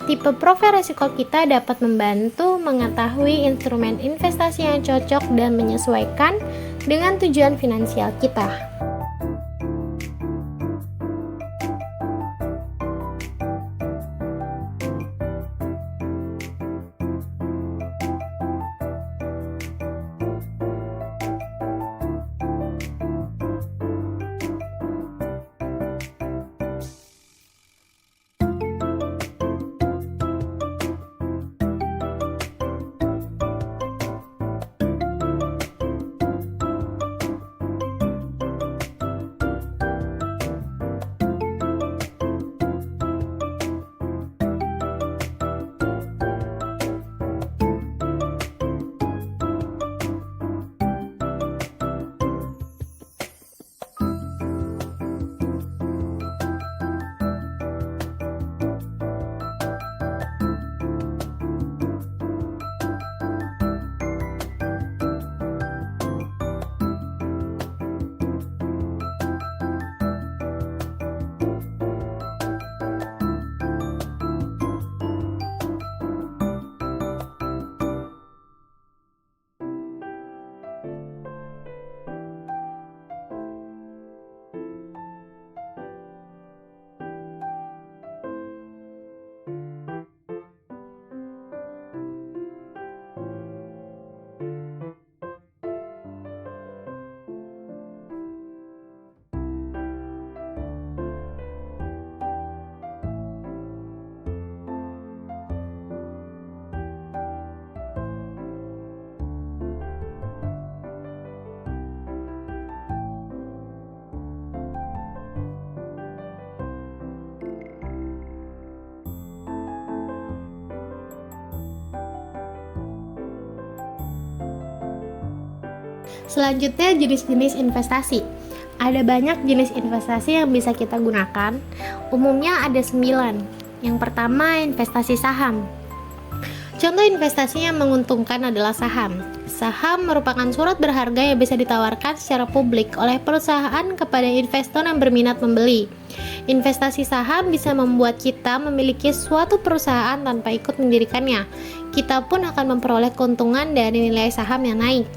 tipe profil risiko kita dapat membantu mengetahui instrumen investasi yang cocok dan menyesuaikan dengan tujuan finansial kita. Selanjutnya, jenis-jenis investasi. Ada banyak jenis investasi yang bisa kita gunakan. Umumnya ada 9. Yang pertama, investasi saham. Contoh investasi yang menguntungkan adalah saham. Saham merupakan surat berharga yang bisa ditawarkan secara publik oleh perusahaan kepada investor yang berminat membeli. Investasi saham bisa membuat kita memiliki suatu perusahaan tanpa ikut mendirikannya. Kita pun akan memperoleh keuntungan dari nilai saham yang naik.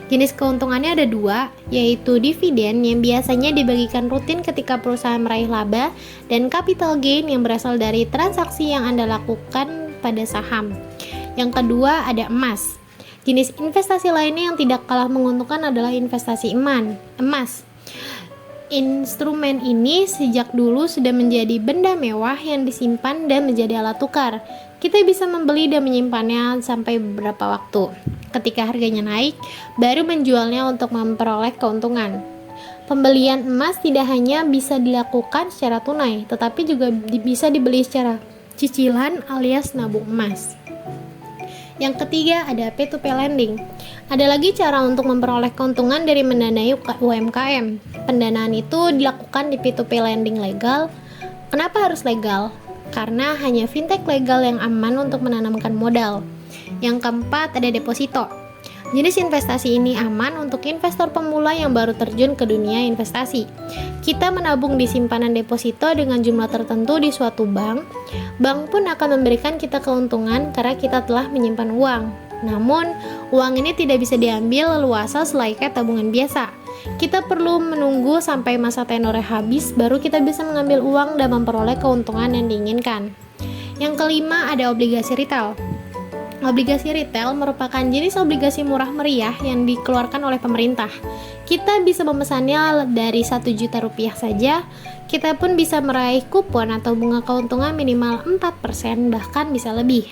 Jenis keuntungannya ada 2, yaitu dividen yang biasanya dibagikan rutin ketika perusahaan meraih laba, dan capital gain yang berasal dari transaksi yang Anda lakukan pada saham. Yang kedua ada emas. Jenis investasi lainnya yang tidak kalah menguntungkan adalah investasi emas. Instrumen ini sejak dulu sudah menjadi benda mewah yang disimpan dan menjadi alat tukar. Kita bisa membeli dan menyimpannya sampai beberapa waktu. Ketika harganya naik, baru menjualnya untuk memperoleh keuntungan. Pembelian emas tidak hanya bisa dilakukan secara tunai, tetapi juga bisa dibeli secara cicilan alias nabung emas. Yang ketiga ada P2P lending. Ada lagi cara untuk memperoleh keuntungan dari mendanai UMKM. Pendanaan itu dilakukan di P2P lending legal. Kenapa harus legal? Karena hanya fintech legal yang aman untuk menanamkan modal. Yang keempat ada deposito. Jenis investasi ini aman untuk investor pemula yang baru terjun ke dunia investasi. Kita menabung di simpanan deposito dengan jumlah tertentu di suatu bank. Bank pun akan memberikan kita keuntungan karena kita telah menyimpan uang. Namun, uang ini tidak bisa diambil leluasa selayaknya tabungan biasa. Kita perlu menunggu sampai masa tenornya habis, baru kita bisa mengambil uang dan memperoleh keuntungan yang diinginkan. Yang kelima ada obligasi retail. Obligasi retail merupakan jenis obligasi murah meriah yang dikeluarkan oleh pemerintah. Kita bisa memesannya dari 1 juta rupiah saja. Kita pun bisa meraih kupon atau bunga keuntungan minimal 4%, bahkan bisa lebih.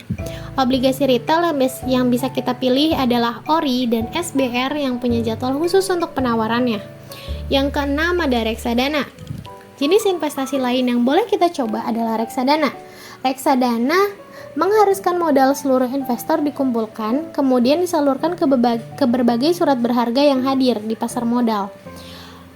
Obligasi retail yang bisa kita pilih adalah ORI dan SBR yang punya jadwal khusus untuk penawarannya. Yang keenam ada reksadana. Jenis investasi lain yang boleh kita coba adalah reksadana. Reksadana mengharuskan modal seluruh investor dikumpulkan, kemudian disalurkan ke berbagai surat berharga yang hadir di pasar modal.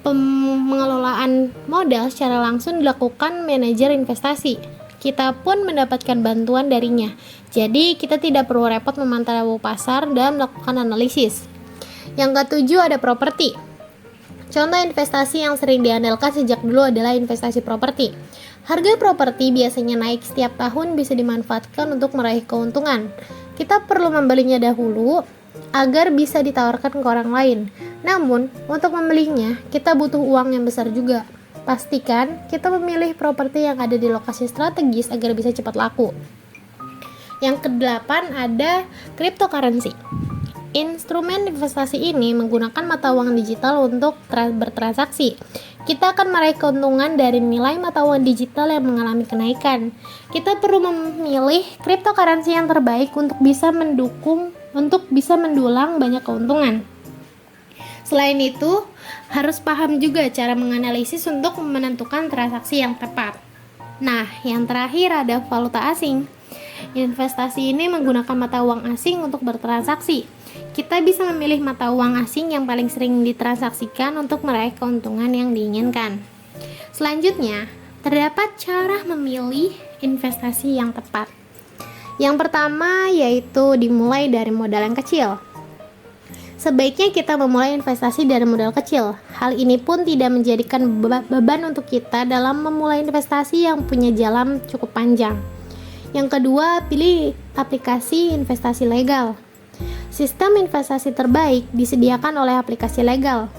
Pengelolaan modal secara langsung dilakukan manajer investasi. Kita pun mendapatkan bantuan darinya. Jadi kita tidak perlu repot memantau pasar dan melakukan analisis. Yang ketujuh ada properti. Contoh investasi yang sering diandalkan sejak dulu adalah investasi properti. Harga properti biasanya naik setiap tahun, bisa dimanfaatkan untuk meraih keuntungan. Kita perlu membelinya dahulu agar bisa ditawarkan ke orang lain. Namun, untuk membelinya, kita butuh uang yang besar juga. Pastikan kita memilih properti yang ada di lokasi strategis agar bisa cepat laku. Yang kedelapan ada cryptocurrency. Instrumen investasi ini menggunakan mata uang digital untuk bertransaksi. Kita akan meraih keuntungan dari nilai mata uang digital yang mengalami kenaikan. Kita perlu memilih cryptocurrency yang terbaik untuk bisa mendulang banyak keuntungan. Selain itu, harus paham juga cara menganalisis untuk menentukan transaksi yang tepat. Nah, yang terakhir ada valuta asing. Investasi ini menggunakan mata uang asing untuk bertransaksi. Kita bisa memilih mata uang asing yang paling sering ditransaksikan untuk meraih keuntungan yang diinginkan. Selanjutnya, terdapat cara memilih investasi yang tepat. Yang pertama yaitu dimulai dari modal yang kecil. Sebaiknya kita memulai investasi dari modal kecil. Hal ini pun tidak menjadikan beban untuk kita dalam memulai investasi yang punya jalan cukup panjang. Yang kedua, pilih aplikasi investasi legal. Sistem investasi terbaik disediakan oleh aplikasi legal.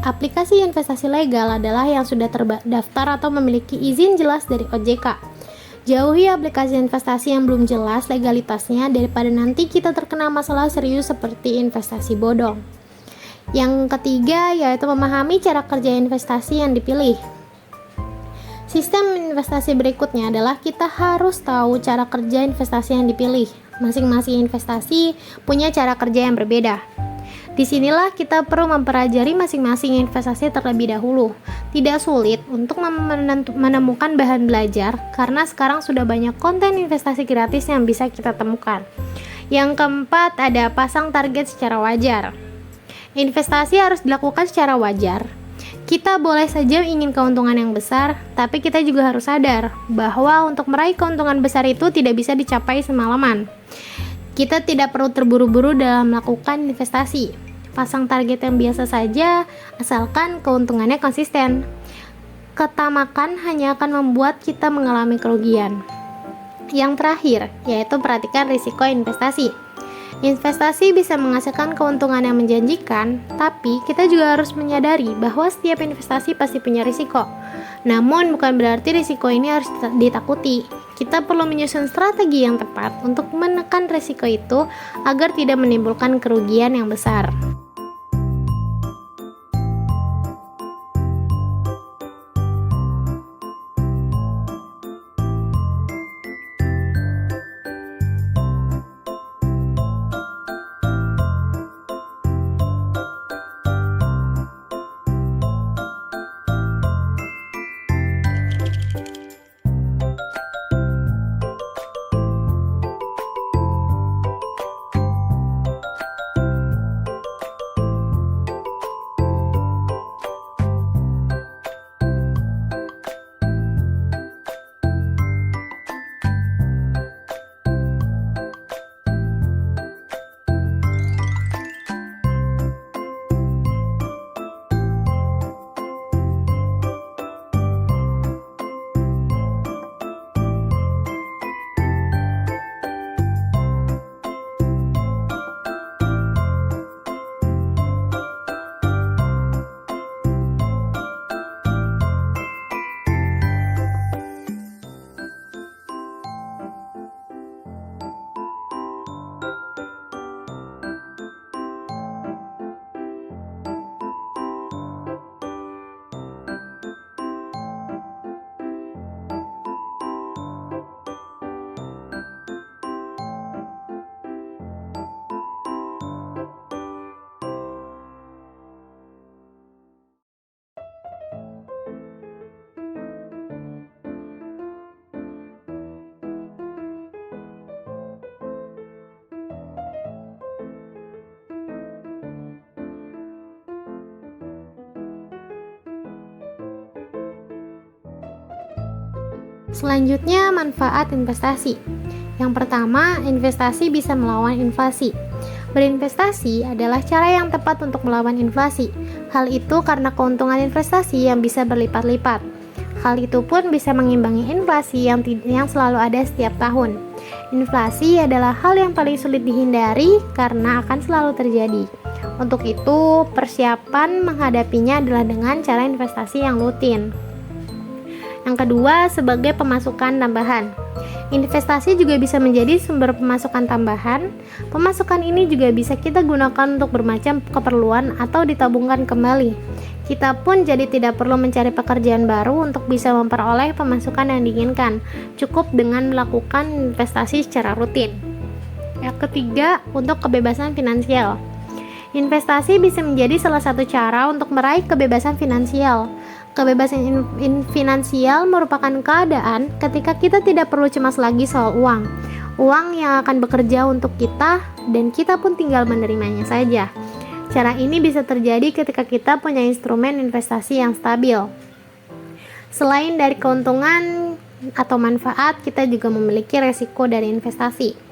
Aplikasi investasi legal adalah yang sudah terdaftar atau memiliki izin jelas dari OJK. Jauhi aplikasi investasi yang belum jelas legalitasnya daripada nanti kita terkena masalah serius seperti investasi bodong. Yang ketiga yaitu memahami cara kerja investasi yang dipilih. Sistem investasi berikutnya adalah kita harus tahu cara kerja investasi yang dipilih. Masing-masing investasi punya cara kerja yang berbeda. Disinilah kita perlu mempelajari masing-masing investasi terlebih dahulu. Tidak sulit untuk menemukan bahan belajar karena sekarang sudah banyak konten investasi gratis yang bisa kita temukan. Yang keempat ada pasang target secara wajar. Investasi harus dilakukan secara wajar. Kita boleh saja ingin keuntungan yang besar, tapi kita juga harus sadar bahwa untuk meraih keuntungan besar itu tidak bisa dicapai semalaman. Kita tidak perlu terburu-buru dalam melakukan investasi. Pasang target yang biasa saja, asalkan keuntungannya konsisten. Ketamakan hanya akan membuat kita mengalami kerugian. Yang terakhir, yaitu perhatikan risiko investasi. Investasi bisa menghasilkan keuntungan yang menjanjikan, tapi kita juga harus menyadari bahwa setiap investasi pasti punya risiko. Namun bukan berarti risiko ini harus ditakuti. Kita perlu menyusun strategi yang tepat untuk menekan risiko itu agar tidak menimbulkan kerugian yang besar. Selanjutnya, manfaat investasi. Yang pertama, investasi bisa melawan inflasi. Berinvestasi adalah cara yang tepat untuk melawan inflasi. Hal itu karena keuntungan investasi yang bisa berlipat-lipat. Hal itu pun bisa mengimbangi inflasi yang selalu ada setiap tahun. Inflasi adalah hal yang paling sulit dihindari karena akan selalu terjadi. Untuk itu, persiapan menghadapinya adalah dengan cara investasi yang rutin. Yang kedua, sebagai pemasukan tambahan. Investasi juga bisa menjadi sumber pemasukan tambahan. Pemasukan ini juga bisa kita gunakan untuk bermacam keperluan atau ditabungkan kembali. Kita pun jadi tidak perlu mencari pekerjaan baru untuk bisa memperoleh pemasukan yang diinginkan. Cukup dengan melakukan investasi secara rutin. Yang ketiga, untuk kebebasan finansial. Investasi bisa menjadi salah satu cara untuk meraih kebebasan finansial. Kebebasan finansial merupakan keadaan ketika kita tidak perlu cemas lagi soal uang. Uang yang akan bekerja untuk kita dan kita pun tinggal menerimanya saja. Cara ini bisa terjadi ketika kita punya instrumen investasi yang stabil. Selain dari keuntungan atau manfaat, kita juga memiliki resiko dari investasi.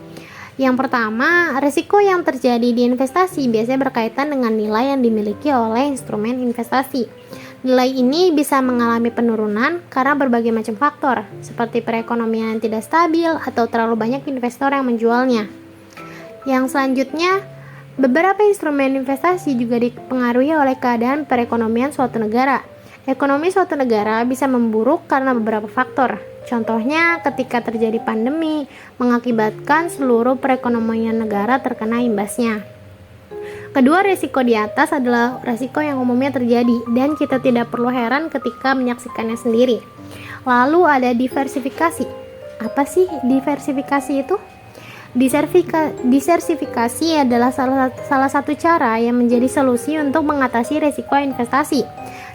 Yang pertama, resiko yang terjadi di investasi biasanya berkaitan dengan nilai yang dimiliki oleh instrumen investasi. Nilai ini bisa mengalami penurunan karena berbagai macam faktor, seperti perekonomian yang tidak stabil atau terlalu banyak investor yang menjualnya. Yang selanjutnya, beberapa instrumen investasi juga dipengaruhi oleh keadaan perekonomian suatu negara. Ekonomi suatu negara bisa memburuk karena beberapa faktor. Contohnya, ketika terjadi pandemi, mengakibatkan seluruh perekonomian negara terkena imbasnya. Kedua risiko di atas adalah risiko yang umumnya terjadi dan kita tidak perlu heran ketika menyaksikannya sendiri. Lalu ada diversifikasi. Apa sih diversifikasi itu? Diversifikasi adalah salah satu cara yang menjadi solusi untuk mengatasi risiko investasi.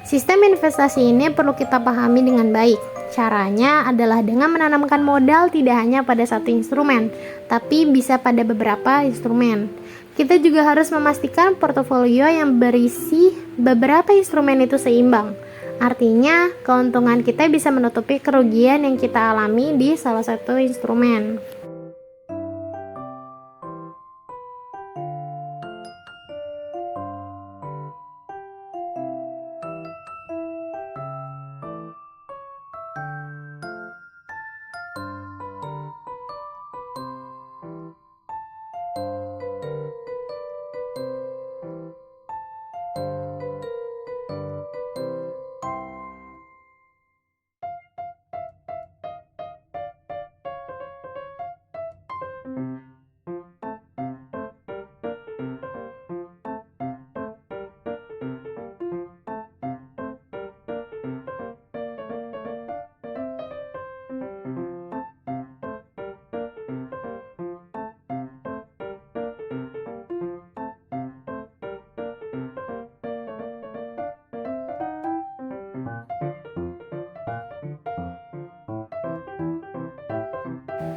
Sistem investasi ini perlu kita pahami dengan baik. Caranya adalah dengan menanamkan modal tidak hanya pada satu instrumen, tapi bisa pada beberapa instrumen. Kita juga harus memastikan portofolio yang berisi beberapa instrumen itu seimbang. Artinya, keuntungan kita bisa menutupi kerugian yang kita alami di salah satu instrumen.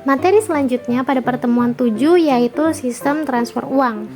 Materi selanjutnya pada pertemuan 7 yaitu sistem transfer uang.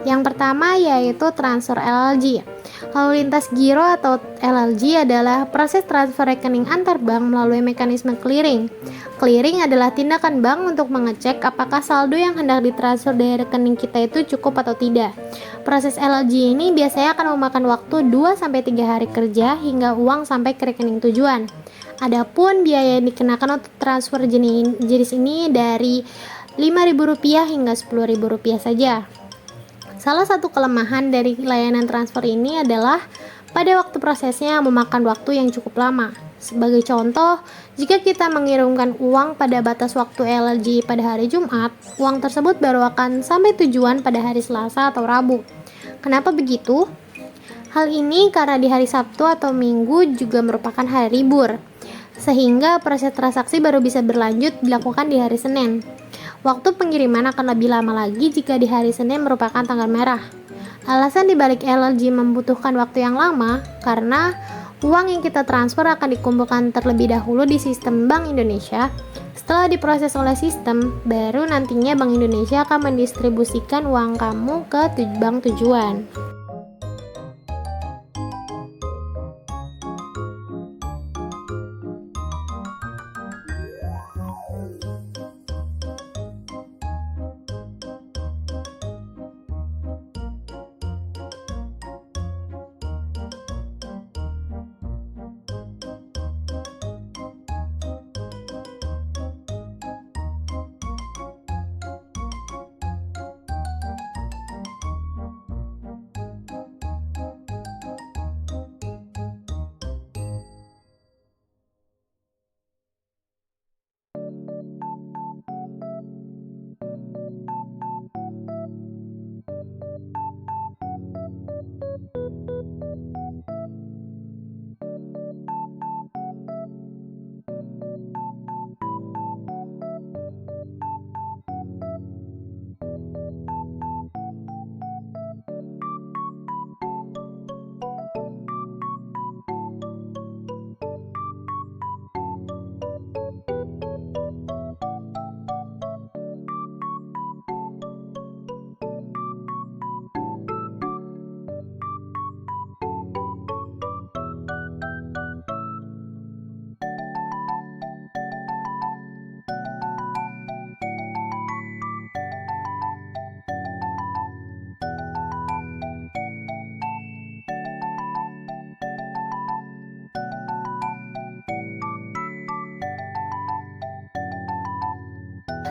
Yang pertama yaitu transfer LLG. Lalu lintas giro atau LLG adalah proses transfer rekening antar bank melalui mekanisme clearing. Clearing adalah tindakan bank untuk mengecek apakah saldo yang hendak ditransfer dari rekening kita itu cukup atau tidak. Proses LLG ini biasanya akan memakan waktu 2-3 hari kerja hingga uang sampai ke rekening tujuan. Adapun biaya yang dikenakan untuk transfer jenis ini dari Rp5.000 hingga Rp10.000 saja. Salah satu kelemahan dari layanan transfer ini adalah pada waktu prosesnya memakan waktu yang cukup lama. Sebagai contoh, jika kita mengirimkan uang pada batas waktu LLG pada hari Jumat, uang tersebut baru akan sampai tujuan pada hari Selasa atau Rabu. Kenapa begitu? Hal ini karena di hari Sabtu atau Minggu juga merupakan hari libur, sehingga proses transaksi baru bisa berlanjut dilakukan di hari Senin. Waktu pengiriman akan lebih lama lagi jika di hari Senin merupakan tanggal merah. Alasan dibalik LLG membutuhkan waktu yang lama karena Uang yang kita transfer akan dikumpulkan terlebih dahulu di sistem Bank Indonesia. Setelah diproses oleh sistem, baru nantinya Bank Indonesia akan mendistribusikan uang kamu ke bank tujuan.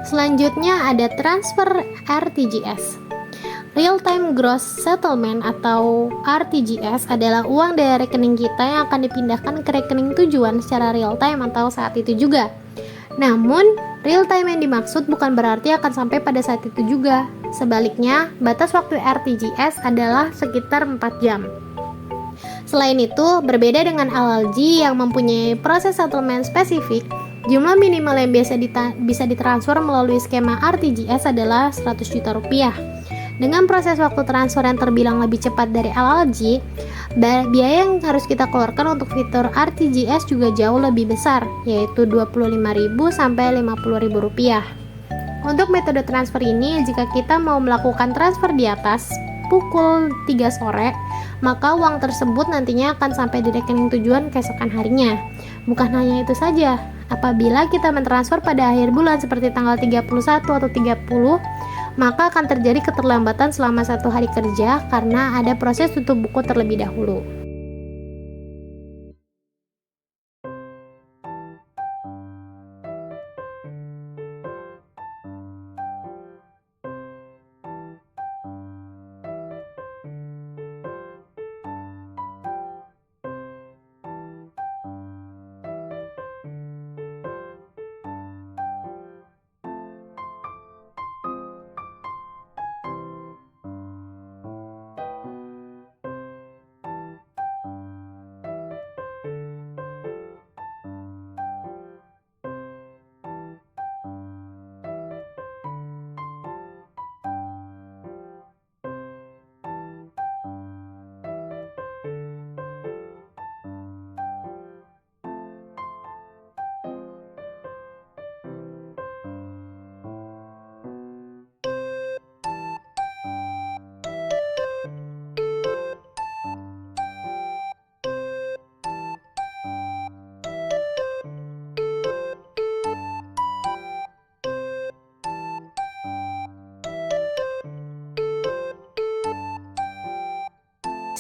Selanjutnya ada transfer RTGS. Real Time Gross Settlement atau RTGS adalah uang dari rekening kita yang akan dipindahkan ke rekening tujuan secara real time atau saat itu juga. Namun, real time yang dimaksud bukan berarti akan sampai pada saat itu juga. Sebaliknya, batas waktu RTGS adalah sekitar 4 jam. Selain itu, berbeda dengan LLG yang mempunyai proses settlement spesifik, jumlah minimal yang bisa ditransfer melalui skema RTGS adalah 100 juta rupiah. Dengan proses waktu transfer yang terbilang lebih cepat dari LLG, biaya yang harus kita keluarkan untuk fitur RTGS juga jauh lebih besar, yaitu 25.000 sampai 50.000 rupiah. Untuk metode transfer ini, jika kita mau melakukan transfer di atas pukul 3 sore, maka uang tersebut nantinya akan sampai di rekening tujuan keesokan harinya. Bukan hanya itu saja, apabila kita mentransfer pada akhir bulan seperti tanggal 31 atau 30, maka akan terjadi keterlambatan selama 1 hari kerja karena ada proses tutup buku terlebih dahulu.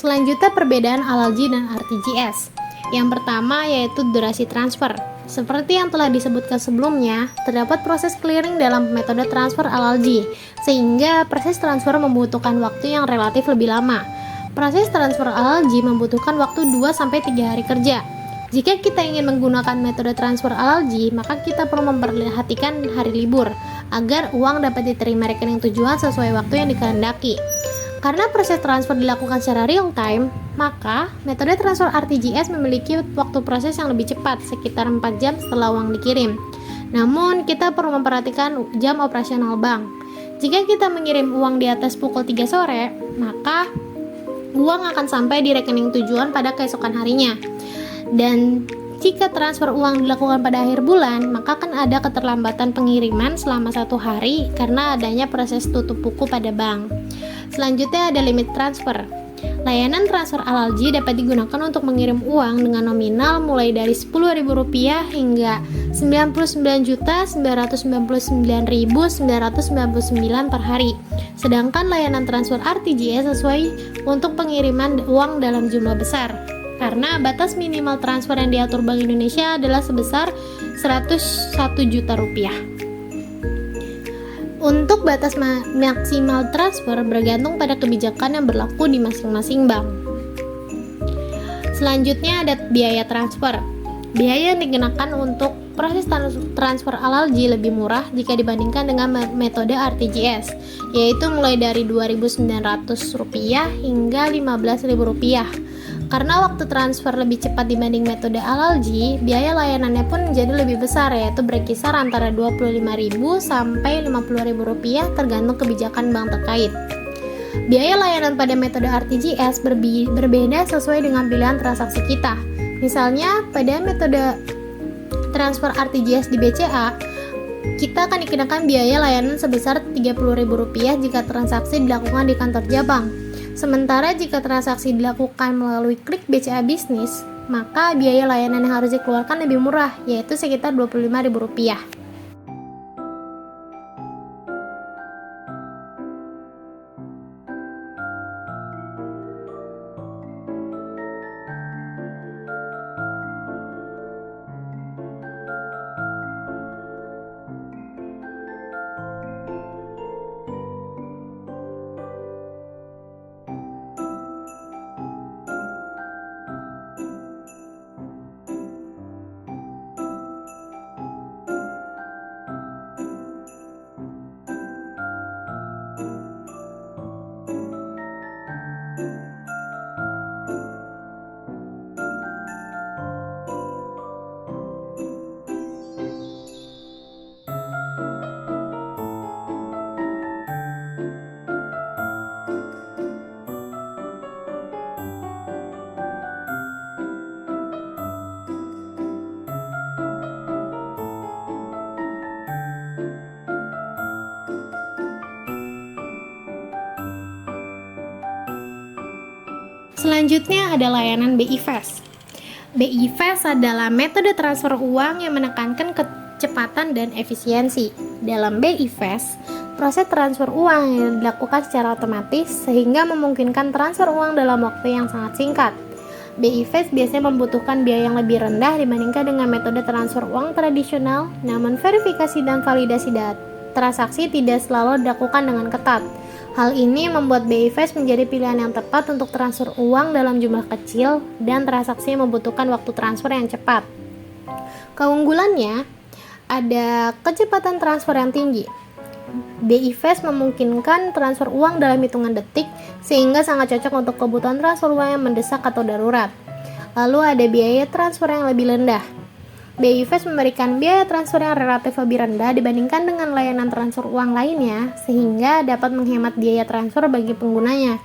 Selanjutnya perbedaan LLG dan RTGS. Yang pertama yaitu durasi transfer. Seperti yang telah disebutkan sebelumnya, terdapat proses clearing dalam metode transfer LLG, sehingga proses transfer membutuhkan waktu yang relatif lebih lama. Proses transfer LLG membutuhkan waktu 2-3 hari kerja. Jika kita ingin menggunakan metode transfer LLG, maka kita perlu memperhatikan hari libur, agar uang dapat diterima rekening tujuan sesuai waktu yang dikehendaki. Karena proses transfer dilakukan secara real time, maka metode transfer RTGS memiliki waktu proses yang lebih cepat, sekitar 4 jam setelah uang dikirim. Namun, kita perlu memperhatikan jam operasional bank. Jika kita mengirim uang di atas pukul 3 sore, maka uang akan sampai di rekening tujuan pada keesokan harinya. Dan jika transfer uang dilakukan pada akhir bulan, maka akan ada keterlambatan pengiriman selama 1 hari karena adanya proses tutup buku pada bank. Selanjutnya ada limit transfer. Layanan transfer alalji dapat digunakan untuk mengirim uang dengan nominal mulai dari Rp10.000 hingga Rp99.999.999 per hari. Sedangkan layanan transfer RTGS sesuai untuk pengiriman uang dalam jumlah besar. Karena batas minimal transfer yang diatur Bank Indonesia adalah sebesar Rp101 juta. Untuk batas maksimal transfer bergantung pada kebijakan yang berlaku di masing-masing bank. Selanjutnya ada biaya transfer. Biaya yang dikenakan untuk proses transfer alalji lebih murah jika dibandingkan dengan metode RTGS, yaitu mulai dari Rp2.900 hingga Rp15.000. Karena waktu transfer lebih cepat dibanding metode alalji, biaya layanannya pun menjadi lebih besar, yaitu berkisar antara Rp25.000 sampai Rp50.000 tergantung kebijakan bank terkait. Biaya layanan pada metode RTGS berbeda sesuai dengan pilihan transaksi kita. Misalnya, pada metode transfer RTGS di BCA, kita akan dikenakan biaya layanan sebesar Rp30.000 jika transaksi dilakukan di kantor cabang. Sementara jika transaksi dilakukan melalui klik BCA Bisnis, maka biaya layanan yang harus dikeluarkan lebih murah, yaitu sekitar Rp25.000. Selanjutnya ada layanan BI Fast. BI Fast adalah metode transfer uang yang menekankan kecepatan dan efisiensi. Dalam BI Fast, proses transfer uang yang dilakukan secara otomatis sehingga memungkinkan transfer uang dalam waktu yang sangat singkat. BI Fast biasanya membutuhkan biaya yang lebih rendah dibandingkan dengan metode transfer uang tradisional, namun verifikasi dan validasi transaksi tidak selalu dilakukan dengan ketat. Hal ini membuat BI Fast menjadi pilihan yang tepat untuk transfer uang dalam jumlah kecil dan transaksi yang membutuhkan waktu transfer yang cepat. Keunggulannya, ada kecepatan transfer yang tinggi. BI Fast memungkinkan transfer uang dalam hitungan detik sehingga sangat cocok untuk kebutuhan transfer uang yang mendesak atau darurat. Lalu ada biaya transfer yang lebih rendah. BI Fast memberikan biaya transfer yang relatif lebih rendah dibandingkan dengan layanan transfer uang lainnya, sehingga dapat menghemat biaya transfer bagi penggunanya.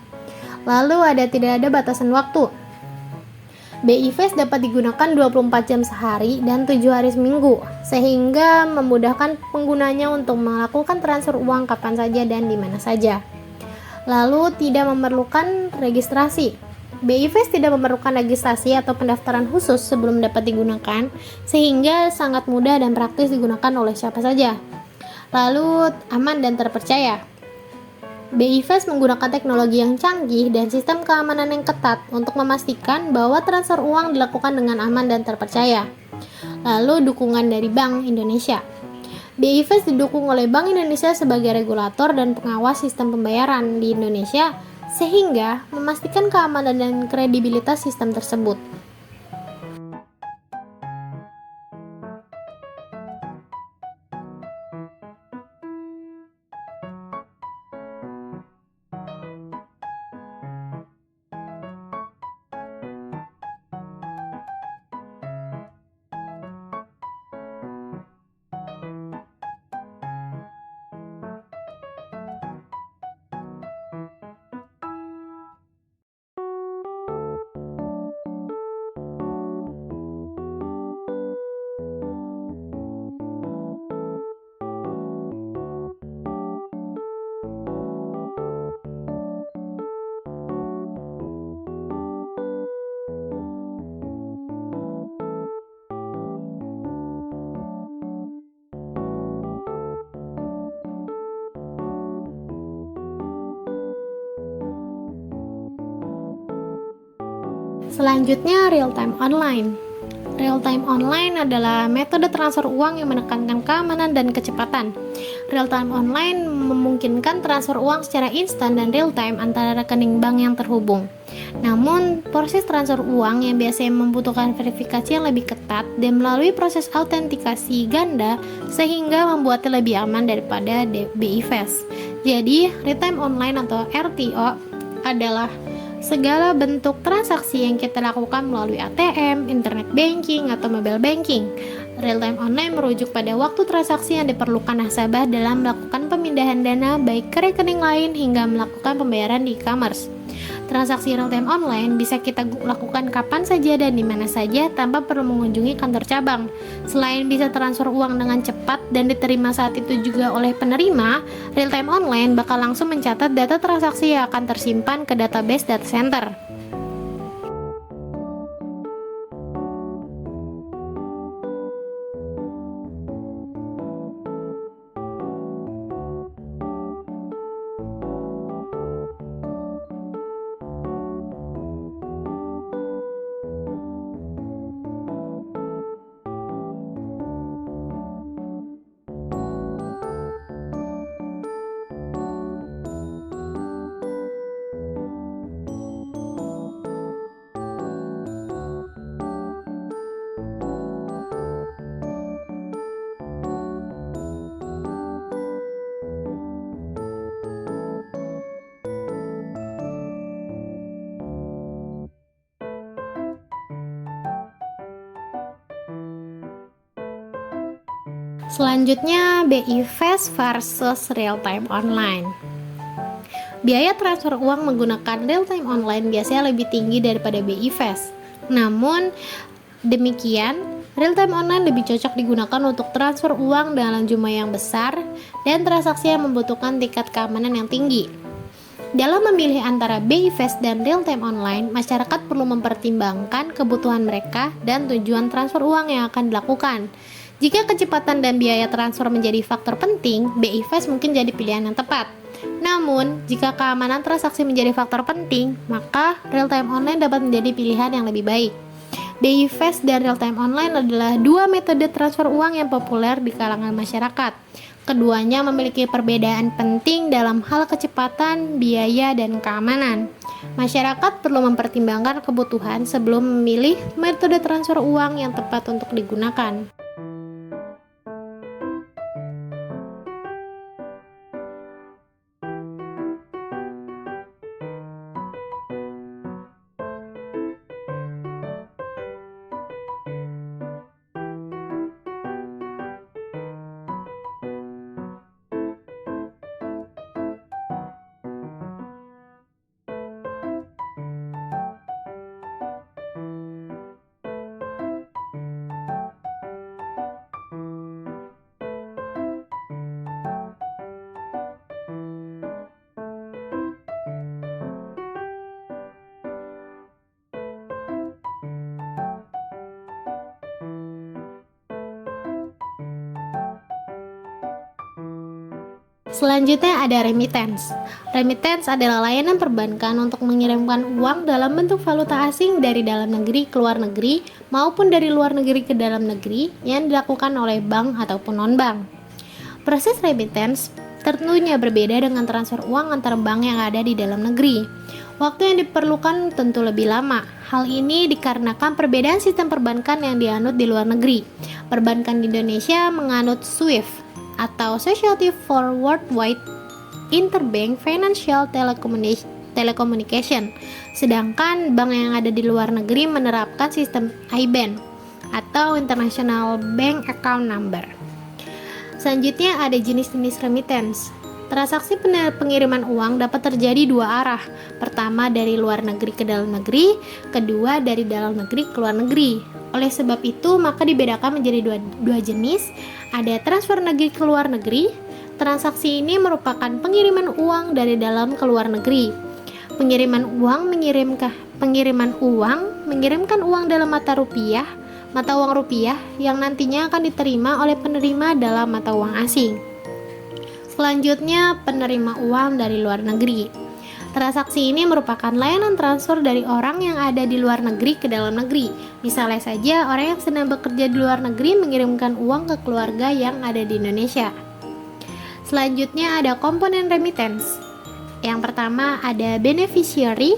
Lalu tidak ada batasan waktu. BI Fast dapat digunakan 24 jam sehari dan 7 hari seminggu, sehingga memudahkan penggunanya untuk melakukan transfer uang kapan saja dan di mana saja. Lalu tidak memerlukan registrasi. BI Fast tidak memerlukan registrasi atau pendaftaran khusus sebelum dapat digunakan, sehingga sangat mudah dan praktis digunakan oleh siapa saja. Lalu aman dan terpercaya. BI Fast menggunakan teknologi yang canggih dan sistem keamanan yang ketat untuk memastikan bahwa transfer uang dilakukan dengan aman dan terpercaya. Lalu dukungan dari Bank Indonesia. BI Fast didukung oleh Bank Indonesia sebagai regulator dan pengawas sistem pembayaran di Indonesia, sehingga memastikan keamanan dan kredibilitas sistem tersebut. Selanjutnya, real-time online. Real-time online adalah metode transfer uang yang menekankan keamanan dan kecepatan. Real-time online memungkinkan transfer uang secara instan dan real-time antara rekening bank yang terhubung. Namun, proses transfer uang yang biasanya membutuhkan verifikasi yang lebih ketat dan melalui proses autentikasi ganda sehingga membuatnya lebih aman daripada BI Fast. Jadi, real-time online atau RTO adalah segala bentuk transaksi yang kita lakukan melalui ATM, internet banking, atau mobile banking. Real-time online merujuk pada waktu transaksi yang diperlukan nasabah dalam melakukan pemindahan dana baik ke rekening lain hingga melakukan pembayaran di e-commerce. Transaksi real-time online bisa kita lakukan kapan saja dan di mana saja tanpa perlu mengunjungi kantor cabang. Selain bisa transfer uang dengan cepat dan diterima saat itu juga oleh penerima, real-time online bakal langsung mencatat data transaksi yang akan tersimpan ke database data center. Selanjutnya, BI Fast versus real-time online. Biaya transfer uang menggunakan real-time online biasanya lebih tinggi daripada BI Fast. Namun, demikian, real-time online lebih cocok digunakan untuk transfer uang dalam jumlah yang besar dan transaksi yang membutuhkan tingkat keamanan yang tinggi. Dalam memilih antara BI Fast dan real-time online, masyarakat perlu mempertimbangkan kebutuhan mereka dan tujuan transfer uang yang akan dilakukan. Jika kecepatan dan biaya transfer menjadi faktor penting, BI Fast mungkin jadi pilihan yang tepat. Namun, jika keamanan transaksi menjadi faktor penting, maka real-time online dapat menjadi pilihan yang lebih baik. BI Fast dan real-time online adalah dua metode transfer uang yang populer di kalangan masyarakat. Keduanya memiliki perbedaan penting dalam hal kecepatan, biaya, dan keamanan. Masyarakat perlu mempertimbangkan kebutuhan sebelum memilih metode transfer uang yang tepat untuk digunakan. Selanjutnya ada remittance. Remittance adalah layanan perbankan untuk mengirimkan uang dalam bentuk valuta asing dari dalam negeri ke luar negeri maupun dari luar negeri ke dalam negeri yang dilakukan oleh bank ataupun non-bank. Proses remittance tentunya berbeda dengan transfer uang antar bank yang ada di dalam negeri. Waktu yang diperlukan tentu lebih lama. Hal ini dikarenakan perbedaan sistem perbankan yang dianut di luar negeri. Perbankan di Indonesia menganut SWIFT atau Society for Worldwide Interbank Financial Telecommunication, sedangkan bank yang ada di luar negeri menerapkan sistem IBAN atau International Bank Account Number. Selanjutnya ada jenis-jenis remittance. Transaksi pengiriman uang dapat terjadi dua arah. Pertama dari luar negeri ke dalam negeri, kedua dari dalam negeri ke luar negeri. Oleh sebab itu, maka dibedakan menjadi dua jenis. Ada transfer negeri ke luar negeri. Transaksi ini merupakan pengiriman uang dari dalam ke luar negeri. Pengiriman uang mengirimkan uang dalam mata uang rupiah yang nantinya akan diterima oleh penerima dalam mata uang asing. Selanjutnya, penerima uang dari luar negeri. Transaksi ini merupakan layanan transfer dari orang yang ada di luar negeri ke dalam negeri. Misalnya saja, orang yang sedang bekerja di luar negeri mengirimkan uang ke keluarga yang ada di Indonesia. Selanjutnya ada komponen remittance. Yang pertama ada beneficiary,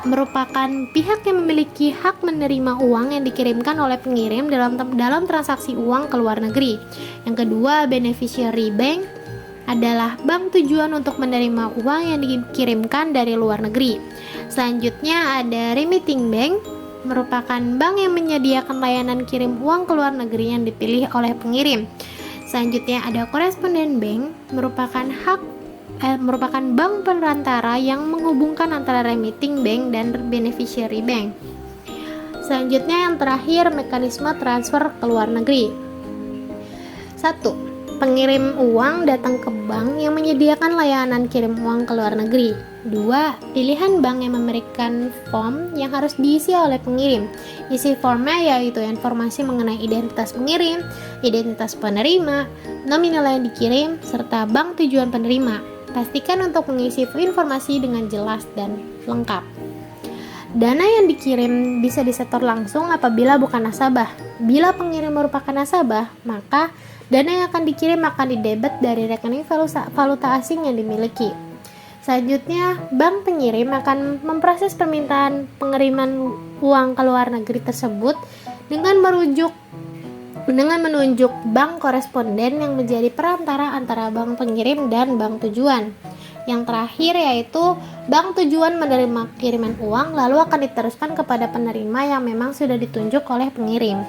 merupakan pihak yang memiliki hak menerima uang yang dikirimkan oleh pengirim dalam transaksi uang ke luar negeri. Yang kedua, beneficiary bank adalah bank tujuan untuk menerima uang yang dikirimkan dari luar negeri. Selanjutnya ada remitting bank, merupakan bank yang menyediakan layanan kirim uang ke luar negeri yang dipilih oleh pengirim. Selanjutnya ada correspondent bank, merupakan bank perantara yang menghubungkan antara remitting bank dan beneficiary bank. Selanjutnya yang terakhir, mekanisme transfer ke luar negeri. 1. Pengirim uang datang ke bank yang menyediakan layanan kirim uang ke luar negeri. 2. Pilihan bank yang memberikan form yang harus diisi oleh pengirim. Isi formnya yaitu informasi mengenai identitas pengirim, identitas penerima, nominal yang dikirim, serta bank tujuan penerima. Pastikan untuk mengisi informasi dengan jelas dan lengkap. Dana yang dikirim bisa disetor langsung apabila bukan nasabah. Bila pengirim merupakan nasabah, maka dana yang akan dikirim akan didebet dari rekening valuta asing yang dimiliki. Selanjutnya, bank pengirim akan memproses permintaan pengiriman uang ke luar negeri tersebut dengan menunjuk bank koresponden yang menjadi perantara antara bank pengirim dan bank tujuan. Yang terakhir yaitu bank tujuan menerima kiriman uang lalu akan diteruskan kepada penerima yang memang sudah ditunjuk oleh pengirim.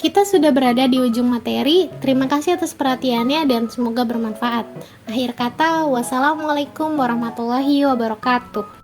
Kita sudah berada di ujung materi. Terima kasih atas perhatiannya dan semoga bermanfaat. Akhir kata, wassalamualaikum warahmatullahi wabarakatuh.